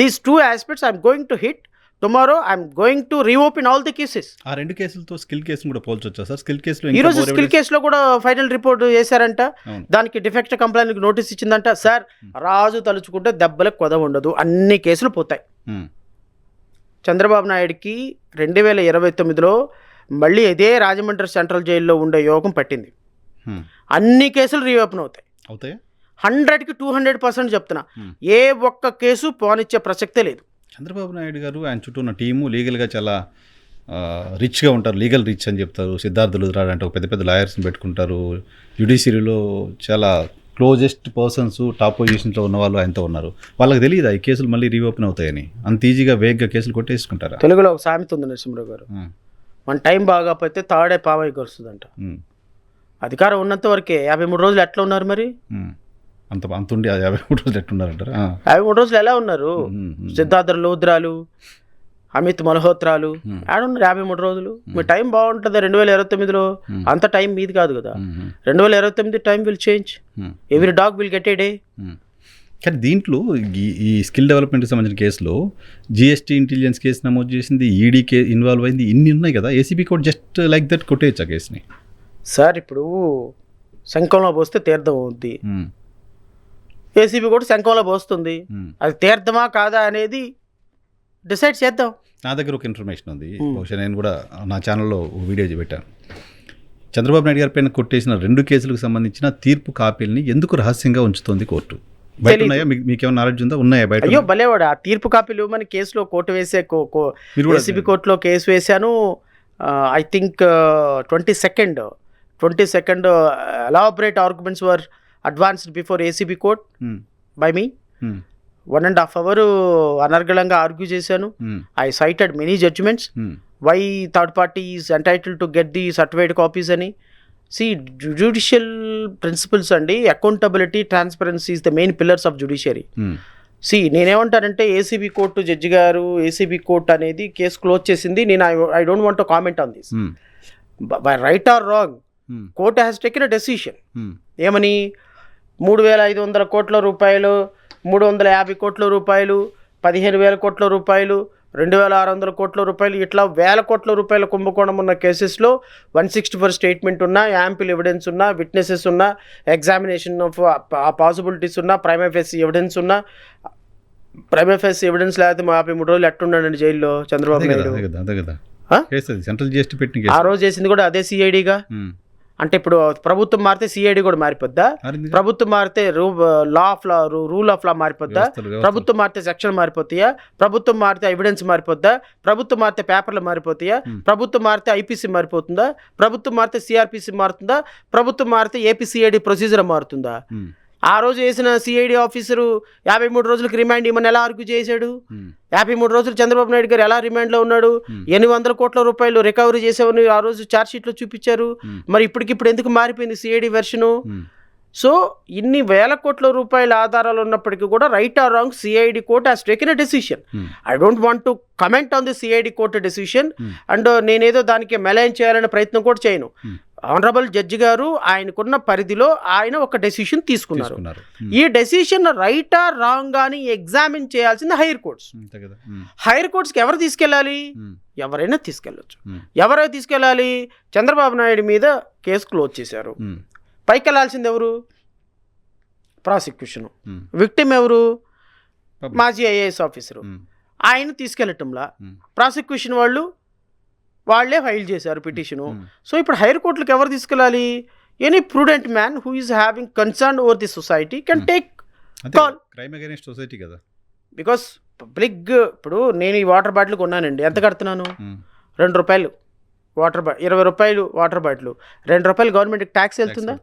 These 2 aspects I'm going to hit. Tomorrow I'm going to reopen all the cases. ఆ 2 కేసులతో స్కిల్ కేసు కూడా పోల్చొచ్చా సార్? స్కిల్ కేసులో ఈ రోజు స్కిల్ కేసులో కూడా ఫైనల్ రిపోర్ట్ చేశారంట. దానికి డిఫెక్ట్ కంప్లైంట్కి నోటీస్ ఇచ్చిందంట. సార్ రాజు తలుచుకుంటే దెబ్బలకు కొద ఉండదు, అన్ని కేసులు పోతాయి. చంద్రబాబు నాయుడికి 2029లో మళ్ళీ ఇదే రాజమండ్రి సెంట్రల్ జైల్లో ఉండే యోగం పట్టింది. అన్ని కేసులు రీఓపెన్ అవుతాయి. 100కి 200% చెప్తున్నా. ఏ ఒక్క కేసు పోనిచ్చే ప్రసక్తే లేదు. చంద్రబాబు నాయుడు గారు ఆయన చుట్టూ ఉన్న టీము లీగల్గా చాలా రిచ్గా ఉంటారు. లీగల్ రిచ్ అని చెప్తారు. సిద్ధార్థ లుద్రా అంటే పెద్ద పెద్ద లాయర్స్ని పెట్టుకుంటారు. జ్యుడిషియరీలో చాలా క్లోజెస్ట్ పర్సన్స్ టాప్ పొజిషన్లో ఉన్న వాళ్ళు ఆయనతో ఉన్నారు. వాళ్ళకి తెలియదా ఈ కేసులు మళ్ళీ రీఓపెన్ అవుతాయని? అంత ఈజీగా వేగ్గా కేసులు కొట్టేసుకుంటారా? తెలుగులో ఒక సామెత ఉంది నరసింహరావు గారు, మన టైం బాగాపోతే తాడే పావై కొరుస్తుందంట. అధికారం ఉన్నంత వరకే 53 రోజులు ఎట్లా ఉన్నారు మరి? అంత ఉండి 53 రోజులు ఎట్లున్నారంటారా? 53 రోజులు ఎలా ఉన్నారు? సిద్ధార్థ లూద్రాలు, అమిత్ మల్హోత్రాలు ఆడున్నారు 53 రోజులు. మీ టైం బాగుంటుంది 2029లో. అంత టైం మీది కాదు కదా. 2029 time will change. Every dog will get a day. కానీ దీంట్లో ఈ స్కిల్ డెవలప్మెంట్కి సంబంధించిన కేసులో జిఎస్టీ ఇంటెలిజెన్స్ కేసు నమోదు చేసింది, ఈడీ ఇన్వాల్వ్ అయింది, ఇన్ని ఉన్నాయి కదా. ACB court just like that కొట్టేయచ్చు ఆ కేసుని. సార్ ఇప్పుడు శంఖంలో పోస్తే తీర్థం అవుద్ది. ఏసీబీ కోర్టు శంఖంలో పోస్తుంది. అది తీర్థమా కాదా అనేది డిసైడ్ చేద్దాం. నా దగ్గర ఒక ఇన్ఫర్మేషన్ ఉంది. బహుశా నేను కూడా నా ఛానల్లో వీడియో పెట్టాను. చంద్రబాబు నాయుడు గారి పైన కొట్టేసిన 2 కేసులకు సంబంధించిన తీర్పు కాపీలని ఎందుకు రహస్యంగా ఉంచుతోంది కోర్టు? బయట ఉన్నాయా? మీకేమైనా నాలెడ్జ్ ఉందా? ఉన్నాయా బయట? అయ్యో భలేవాడు. ఆ తీర్పు కాపీలు ఇవ్వమని కేసులో కోర్టు వేసే ఏసీబీ కోర్టులో కేసు వేశాను. I think 22nd elaborate arguments were advanced before ACB court by me. 1.5 hours అనర్గళంగా ఆర్గ్యూ చేశాను. I cited many judgments why third party is entitled to get the certified copies అని. జ్యుడిషియల్ ప్రిన్సిపల్స్ అండి, accountability, transparency is the main pillars of judiciary. నేనేమంటానంటే ఏసీబీ కోర్టు జడ్జి గారు, ఏసీబీ కోర్టు అనేది కేసు క్లోజ్ చేసింది. నేను I don't want to comment on this. By right or wrong court has taken a decision. ఏమని? 3,500 కోట్ల రూపాయలు, 350 కోట్ల రూపాయలు, 15,000 కోట్ల రూపాయలు, 2,600 కోట్ల రూపాయలు, ఇట్లా 1,000 కోట్ల రూపాయల కుంభకోణం ఉన్న కేసెస్లో 164 స్టేట్మెంట్ ఉన్నా, యాంపిల్ ఎవిడెన్స్ ఉన్నా, విట్నెసెస్ ఉన్నా, ఎగ్జామినేషన్ ఆఫ్ పాసిబిలిటీస్ ఉన్నా, ప్రైమా ఫేసి ఎవిడెన్స్ ఉన్నా. ప్రైమా ఫేసి ఎవిడెన్స్ లేకపోతే 53 రోజులు ఎట్టున్నాడండి జైల్లో చంద్రబాబు నాయుడు. ఆ రోజు చేసింది కూడా అదే సిఐడిగా. అంటే ఇప్పుడు ప్రభుత్వం మారితే సిఐడి కూడా మారిపోద్దా? ప్రభుత్వం మారితే రూల్ ఆఫ్ లా మారిపోద్దా? ప్రభుత్వం మారితే సెక్షన్ మారిపోతాయా? ప్రభుత్వం మారితే ఎవిడెన్స్ మారిపోద్దా? ప్రభుత్వం మారితే పేపర్లు మారిపోతాయా? ప్రభుత్వం మారితే ఐపీసీ మారిపోతుందా? ప్రభుత్వం మారితే సిఆర్పిసి మారుతుందా? ప్రభుత్వం మారితే ఏపీసీఐడి ప్రొసీజర్ మారుతుందా? ఆ రోజు వేసిన సిఐడి ఆఫీసరు 53 రోజులకు రిమాండ్ ఇవ్వమని ఎలా ఆర్గ్యూ చేశాడు? 53 రోజులు చంద్రబాబు నాయుడు గారు ఎలా రిమాండ్లో ఉన్నాడు? 800 కోట్ల రూపాయలు రికవరీ చేసామని ఆ రోజు ఛార్జ్షీట్లో చూపించారు. మరి ఇప్పటికిప్పుడు ఎందుకు మారిపోయింది సిఐడి వెర్షను? సో ఇన్ని 1,000 కోట్ల రూపాయల ఆధారాలు ఉన్నప్పటికీ కూడా right or wrong CID court has taken a decision. I don't want to comment on the CID court decision. And నేనేదో దానికి మెలైన్ చేయాలనే ప్రయత్నం కూడా చేయను. ఆనరబుల్ జడ్జి గారు ఆయనకున్న పరిధిలో ఆయన ఒక డెసిషన్ తీసుకున్నారు. ఈ డెసిషన్ రైట్ ఆర్ రాంగ్ అని ఎగ్జామిన్ చేయాల్సింది హైయర్ కోర్ట్స్. హైయర్ కోర్ట్స్కి ఎవరు తీసుకెళ్ళాలి? ఎవరైనా తీసుకెళ్ళొచ్చు. ఎవరైనా తీసుకెళ్ళాలి? చంద్రబాబు నాయుడు మీద కేసు క్లోజ్ చేశారు. పైకి వెళ్ళాల్సింది ఎవరు? ప్రాసిక్యూషన్. విక్టిమ్ ఎవరు? మాజీ ఐఏఎస్ ఆఫీసరు. ఆయన తీసుకెళ్ళటంలా ప్రాసిక్యూషన్ వాళ్ళు వాళ్ళే ఫైల్ చేశారు పిటిషను. సో ఇప్పుడు హైర్ కోర్టులకు ఎవరు తీసుకెళ్ళాలి? Any prudent man who is having concern over the society can take call. Crime against society కదా. బికాస్ పబ్లిక్, ఇప్పుడు నేను ఈ వాటర్ బాటిల్ కొన్నానండి, ఎంత కడుతున్నాను? ₹2 వాటర్ 20 రూపాయలు వాటర్ బాటిల్, ₹2 గవర్నమెంట్కి ట్యాక్స్ వెళ్తుందా?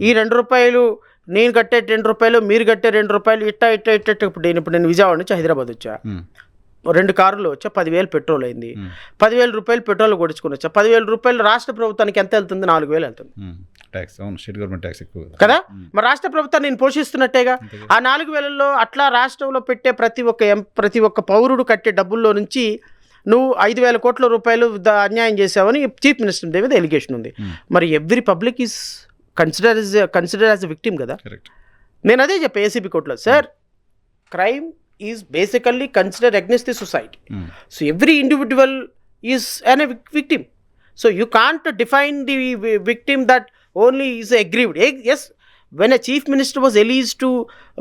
ఈ ₹2 నేను కట్టే ₹2, మీరు కట్టే ₹2, ఇట్టా ఇప్పుడు నేను విజయవాడ నుంచి హైదరాబాద్ వచ్చా, 2 కార్లు వచ్చా, 10,000 పెట్రోల్ అయింది, ₹10,000 పెట్రోల్ కొడుచుకుని వచ్చా, ₹10,000 రాష్ట్ర ప్రభుత్వానికి ఎంత వెళ్తుంది? 4,000 వెళ్తుంది ట్యాక్స్. అవును, స్టేట్ గవర్నమెంట్ ట్యాక్స్ ఎక్కువ కదా. మరి రాష్ట్ర ప్రభుత్వాన్ని నేను పోషిస్తున్నట్టేగా. ఆ 4,000లో అట్లా రాష్ట్రంలో పెట్టే ప్రతి ఒక్క పౌరుడు కట్టే డబ్బుల్లో నుంచి నువ్వు 5,000 కోట్ల రూపాయలు అన్యాయం చేసావని చీఫ్ మినిస్టర్ మీద ఎలిగేషన్ ఉంది. మరి every public is consider as a victim కదా. నేను అదే చెప్పా ఏసీబీ కోర్టులో, sir crime is basically consider against the society. So every individual is an a victim. So you can't define the victim that only is aggrieved. Yes, when a chief minister was alleged to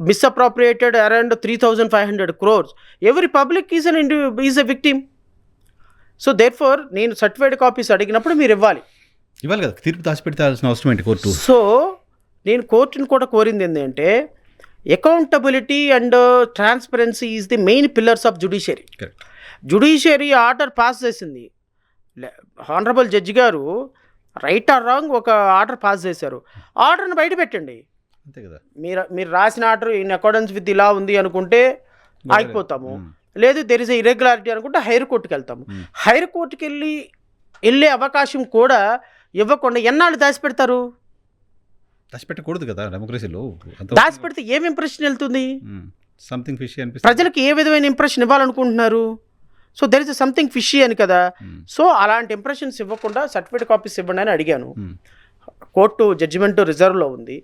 misappropriated around 3,500 crores, every public is a victim. So therefore నేను సర్టిఫైడ్ కాపీస్ అడిగినప్పుడు మీరు ఇవ్వాలి కదా, తీర్పు దాచిపెట్టాల్సిన అవసరం ఏంటి కోర్టు? సో నేను కోర్టును కూడా కోరింది ఏంటంటే accountability and transparency is the main pillars of judiciary. Judiciary order pass చేసింది, హానరబుల్ జడ్జి గారు రైట్ ఆర్ రాంగ్ ఒక ఆర్డర్ పాస్ చేశారు, ఆర్డర్ని బయట పెట్టండి. అంతే కదా. మీరు రాసిన ఆర్డర్ ఇన్ అకార్డెన్స్ విత్ ఇలా ఉంది అనుకుంటే ఆగిపోతాము, లేదు దెర్ ఇస్ ఎ ఇర్రెగ్యులారిటీ అనుకుంటే హైర్ కోర్టుకి వెళ్తాము. హైర్ కోర్టుకి వెళ్ళే అవకాశం కూడా ఇవ్వకుండా ఎన్నాళ్ళు దాచిపెడతారు? దాచిపెట్టకూడదు కదా డెమోక్రసీలో. దాచిపెడితే ఏం ఇంప్రెషన్ వెళ్తుంది? సంథింగ్ ఫిషీ అనిపిస్తుంది. ప్రజలకు ఏ విధమైన ఇంప్రెషన్ ఇవ్వాలనుకుంటున్నారు? So there is something fishy అని కదా. సో అలాంటి ఇంప్రెషన్స్ ఇవ్వకుండా సర్టిఫికేట్ కాపీస్ ఇవ్వండి అని అడిగాను. కోర్టు జడ్జిమెంట్ రిజర్వ్లో ఉంది.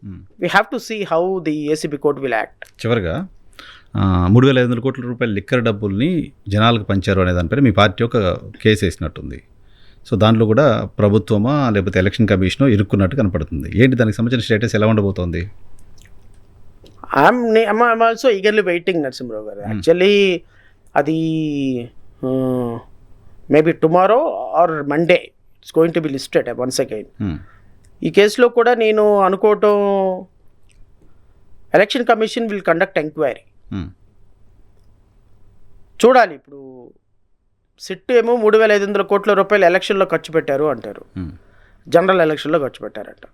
We have to see how the ACB court will act. చివరిగా 3,500 కోట్ల రూపాయల లిక్కర్ డబ్బుల్ని జనాలకు పంచారు అనే దానిపైన మీ పార్టీ ఒక కేసు వేసినట్టుంది. సో దాంట్లో కూడా ప్రభుత్వమా లేకపోతే ఎలక్షన్ కమిషనో ఇరుక్కున్నట్టు కనపడుతుంది. ఏంటి దానికి సంబంధించిన స్టేటస్ ఎలా ఉండబోతోంది? I'm also eagerly waiting Narasimharao గారు. యాక్చువల్లీ అది maybe tomorrow or Monday it's going to be listed once again. ఈ కేసులో కూడా నేను అనుకోవటం election commission will conduct enquiry. చూడాలి. ఇప్పుడు సిట్ ఏమో 3,500 కోట్ల రూపాయలు ఎలక్షన్లో ఖర్చు పెట్టారు అంటారు, జనరల్ ఎలక్షన్లో ఖర్చు పెట్టారంట.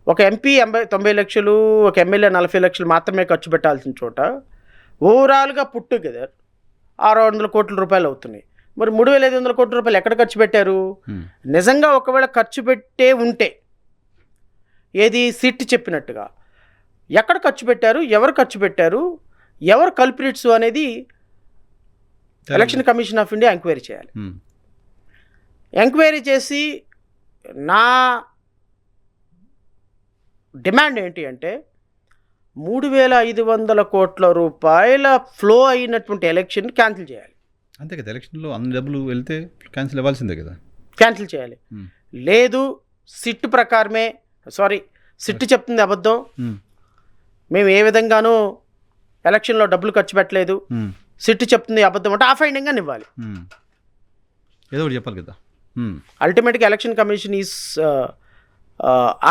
ఒక ఎంపీ 80-90 లక్షలు, ఒక ఎమ్మెల్యే 40 లక్షలు మాత్రమే ఖర్చు పెట్టాల్సిన చోట ఓవరాల్గా పుట్ టుగెదర్ 600 కోట్ల రూపాయలు అవుతున్నాయి. మరి 3,500 కోట్ల రూపాయలు ఎక్కడ ఖర్చు పెట్టారు? నిజంగా ఒకవేళ ఖర్చు పెట్టే ఉంటే ఏది సిట్ చెప్పినట్టుగా ఎక్కడ ఖర్చు పెట్టారు, ఎవరు ఖర్చు పెట్టారు, ఎవరు కల్ప్రిట్స్ అనేది election commission of India enquiry చేయాలి. ఎంక్వైరీ చేసి నా డిమాండ్ ఏంటి అంటే 3,500 కోట్ల రూపాయల ఫ్లో అయినటువంటి ఎలక్షన్ క్యాన్సిల్ చేయాలి. అంతే కదా, ఎలక్షన్లో అన్ని డబ్బులు వెళ్తే క్యాన్సిల్ అవ్వాల్సిందే కదా. క్యాన్సిల్ చేయాలి. లేదు సిట్ ప్రకారమే, సిట్ చెప్తుంది అబద్ధం, మేము ఏ విధంగానూ ఎలక్షన్లో డబ్బులు ఖర్చు పెట్టలేదు, సిట్ చెప్తుంది అబద్ధం అంటే ఆ ఫైండింగ్ అని ఇవ్వాలి. ఏదో ఒకటి చెప్పాలి కదా. అల్టిమేట్గా election commission is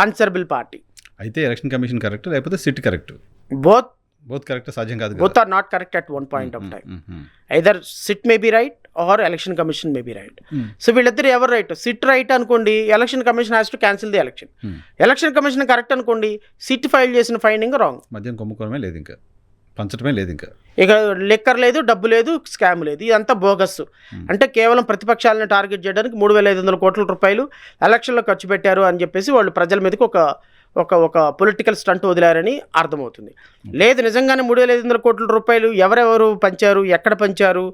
answerable party. అయితే ఎలక్షన్ కమిషన్ కరెక్ట్ లేకపోతే సిట్ కరెక్ట్? బోత్ కరెక్ట్ సాధ్యం కాదు. Both are not correct at one point of time. Either SIT may be right or election commission may be right. So వీళ్ళిద్దరు ఎవరు రైట్? సిట్ రైట్ అనుకోండి, election commission has to cancel the election. Election commission correct అనుకోండి, సిట్ ఫైల్ చేసిన ఫైండింగ్ రాంగ్. మద్యం కొమ్ముకోవడమే లేదు, ఇంకా పంచడమే లేదు, ఇంకా ఇక లిక్కర్ లేదు, డబ్బు లేదు, స్కామ్ లేదు, ఇదంతా బోగస్. అంటే కేవలం ప్రతిపక్షాలను టార్గెట్ చేయడానికి 3,500 కోట్ల రూపాయలు ఎలక్షన్లో ఖర్చు పెట్టారు అని చెప్పేసి వాళ్ళు ప్రజల మీదకి ఒక పొలిటికల్ స్టంట్ వదిలారని అర్థమవుతుంది. లేదు నిజంగానే 3,500 కోట్ల రూపాయలు ఎవరెవరు పంచారు, ఎక్కడ పంచారు,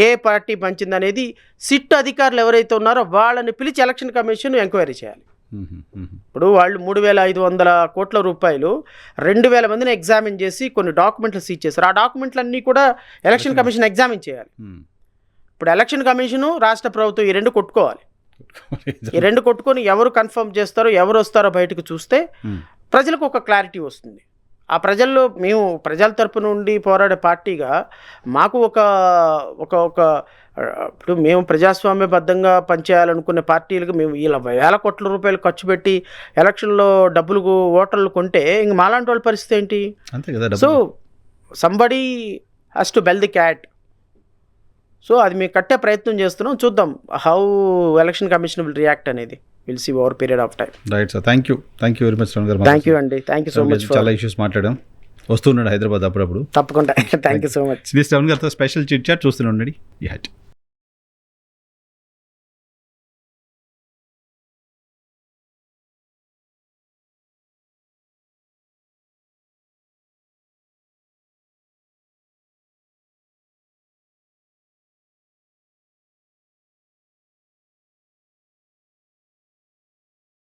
ఏ పార్టీ పంచింది అనేది సిట్ అధికారులు ఎవరైతే ఉన్నారో వాళ్ళని పిలిచి ఎలక్షన్ కమిషన్ ఎంక్వైరీ చేయాలి. ఇప్పుడు వాళ్ళు 3,500 కోట్ల రూపాయలు 2,000 మందిని ఎగ్జామిన్ చేసి కొన్ని డాక్యుమెంట్లు సీజ్ చేశారు. ఆ డాక్యుమెంట్లన్నీ కూడా ఎలక్షన్ కమిషన్ ఎగ్జామిన్ చేయాలి. ఇప్పుడు ఎలక్షన్ కమిషను, రాష్ట్ర ప్రభుత్వం ఈ రెండు కొట్టుకోవాలి. ఈ రెండు కొట్టుకొని ఎవరు కన్ఫర్మ్ చేస్తారో, ఎవరు వస్తారో బయటకు చూస్తే ప్రజలకు ఒక క్లారిటీ వస్తుంది. ఆ ప్రజల్లో మేము ప్రజల తరపు నుండి పోరాడే పార్టీగా మాకు ఒక ఒక ఒక ఇప్పుడు మేము ప్రజాస్వామ్యబద్ధంగా పనిచేయాలనుకునే పార్టీలకు మేము ఇలా వేల కోట్ల రూపాయలు ఖర్చు పెట్టి ఎలక్షన్లో డబ్బులు ఓటర్లు కొంటే ఇంక మాలాంటి వాళ్ళ పరిస్థితి ఏంటి? అంతే కదా. So somebody has to bell the cat. So అది మేము కట్టే ప్రయత్నం చేస్తున్నాం. చూద్దాం how election commission will react అనేది. Will see over period of time. Right sir, thank you very much Shravan గారు. థ్యాంక్ యూ అండి, థ్యాంక్ యూ సో మచ్. చాలా ఇష్యూస్ మాట్లాడాం. వస్తున్నాడు హైదరాబాద్ అప్పుడప్పుడు. తప్పకుండా. Thank you so much. Shri Shravan గారితో స్పెషల్ చిట్ చాట్ చూస్తూనే ఉండండి. ఈ హ్యాట్.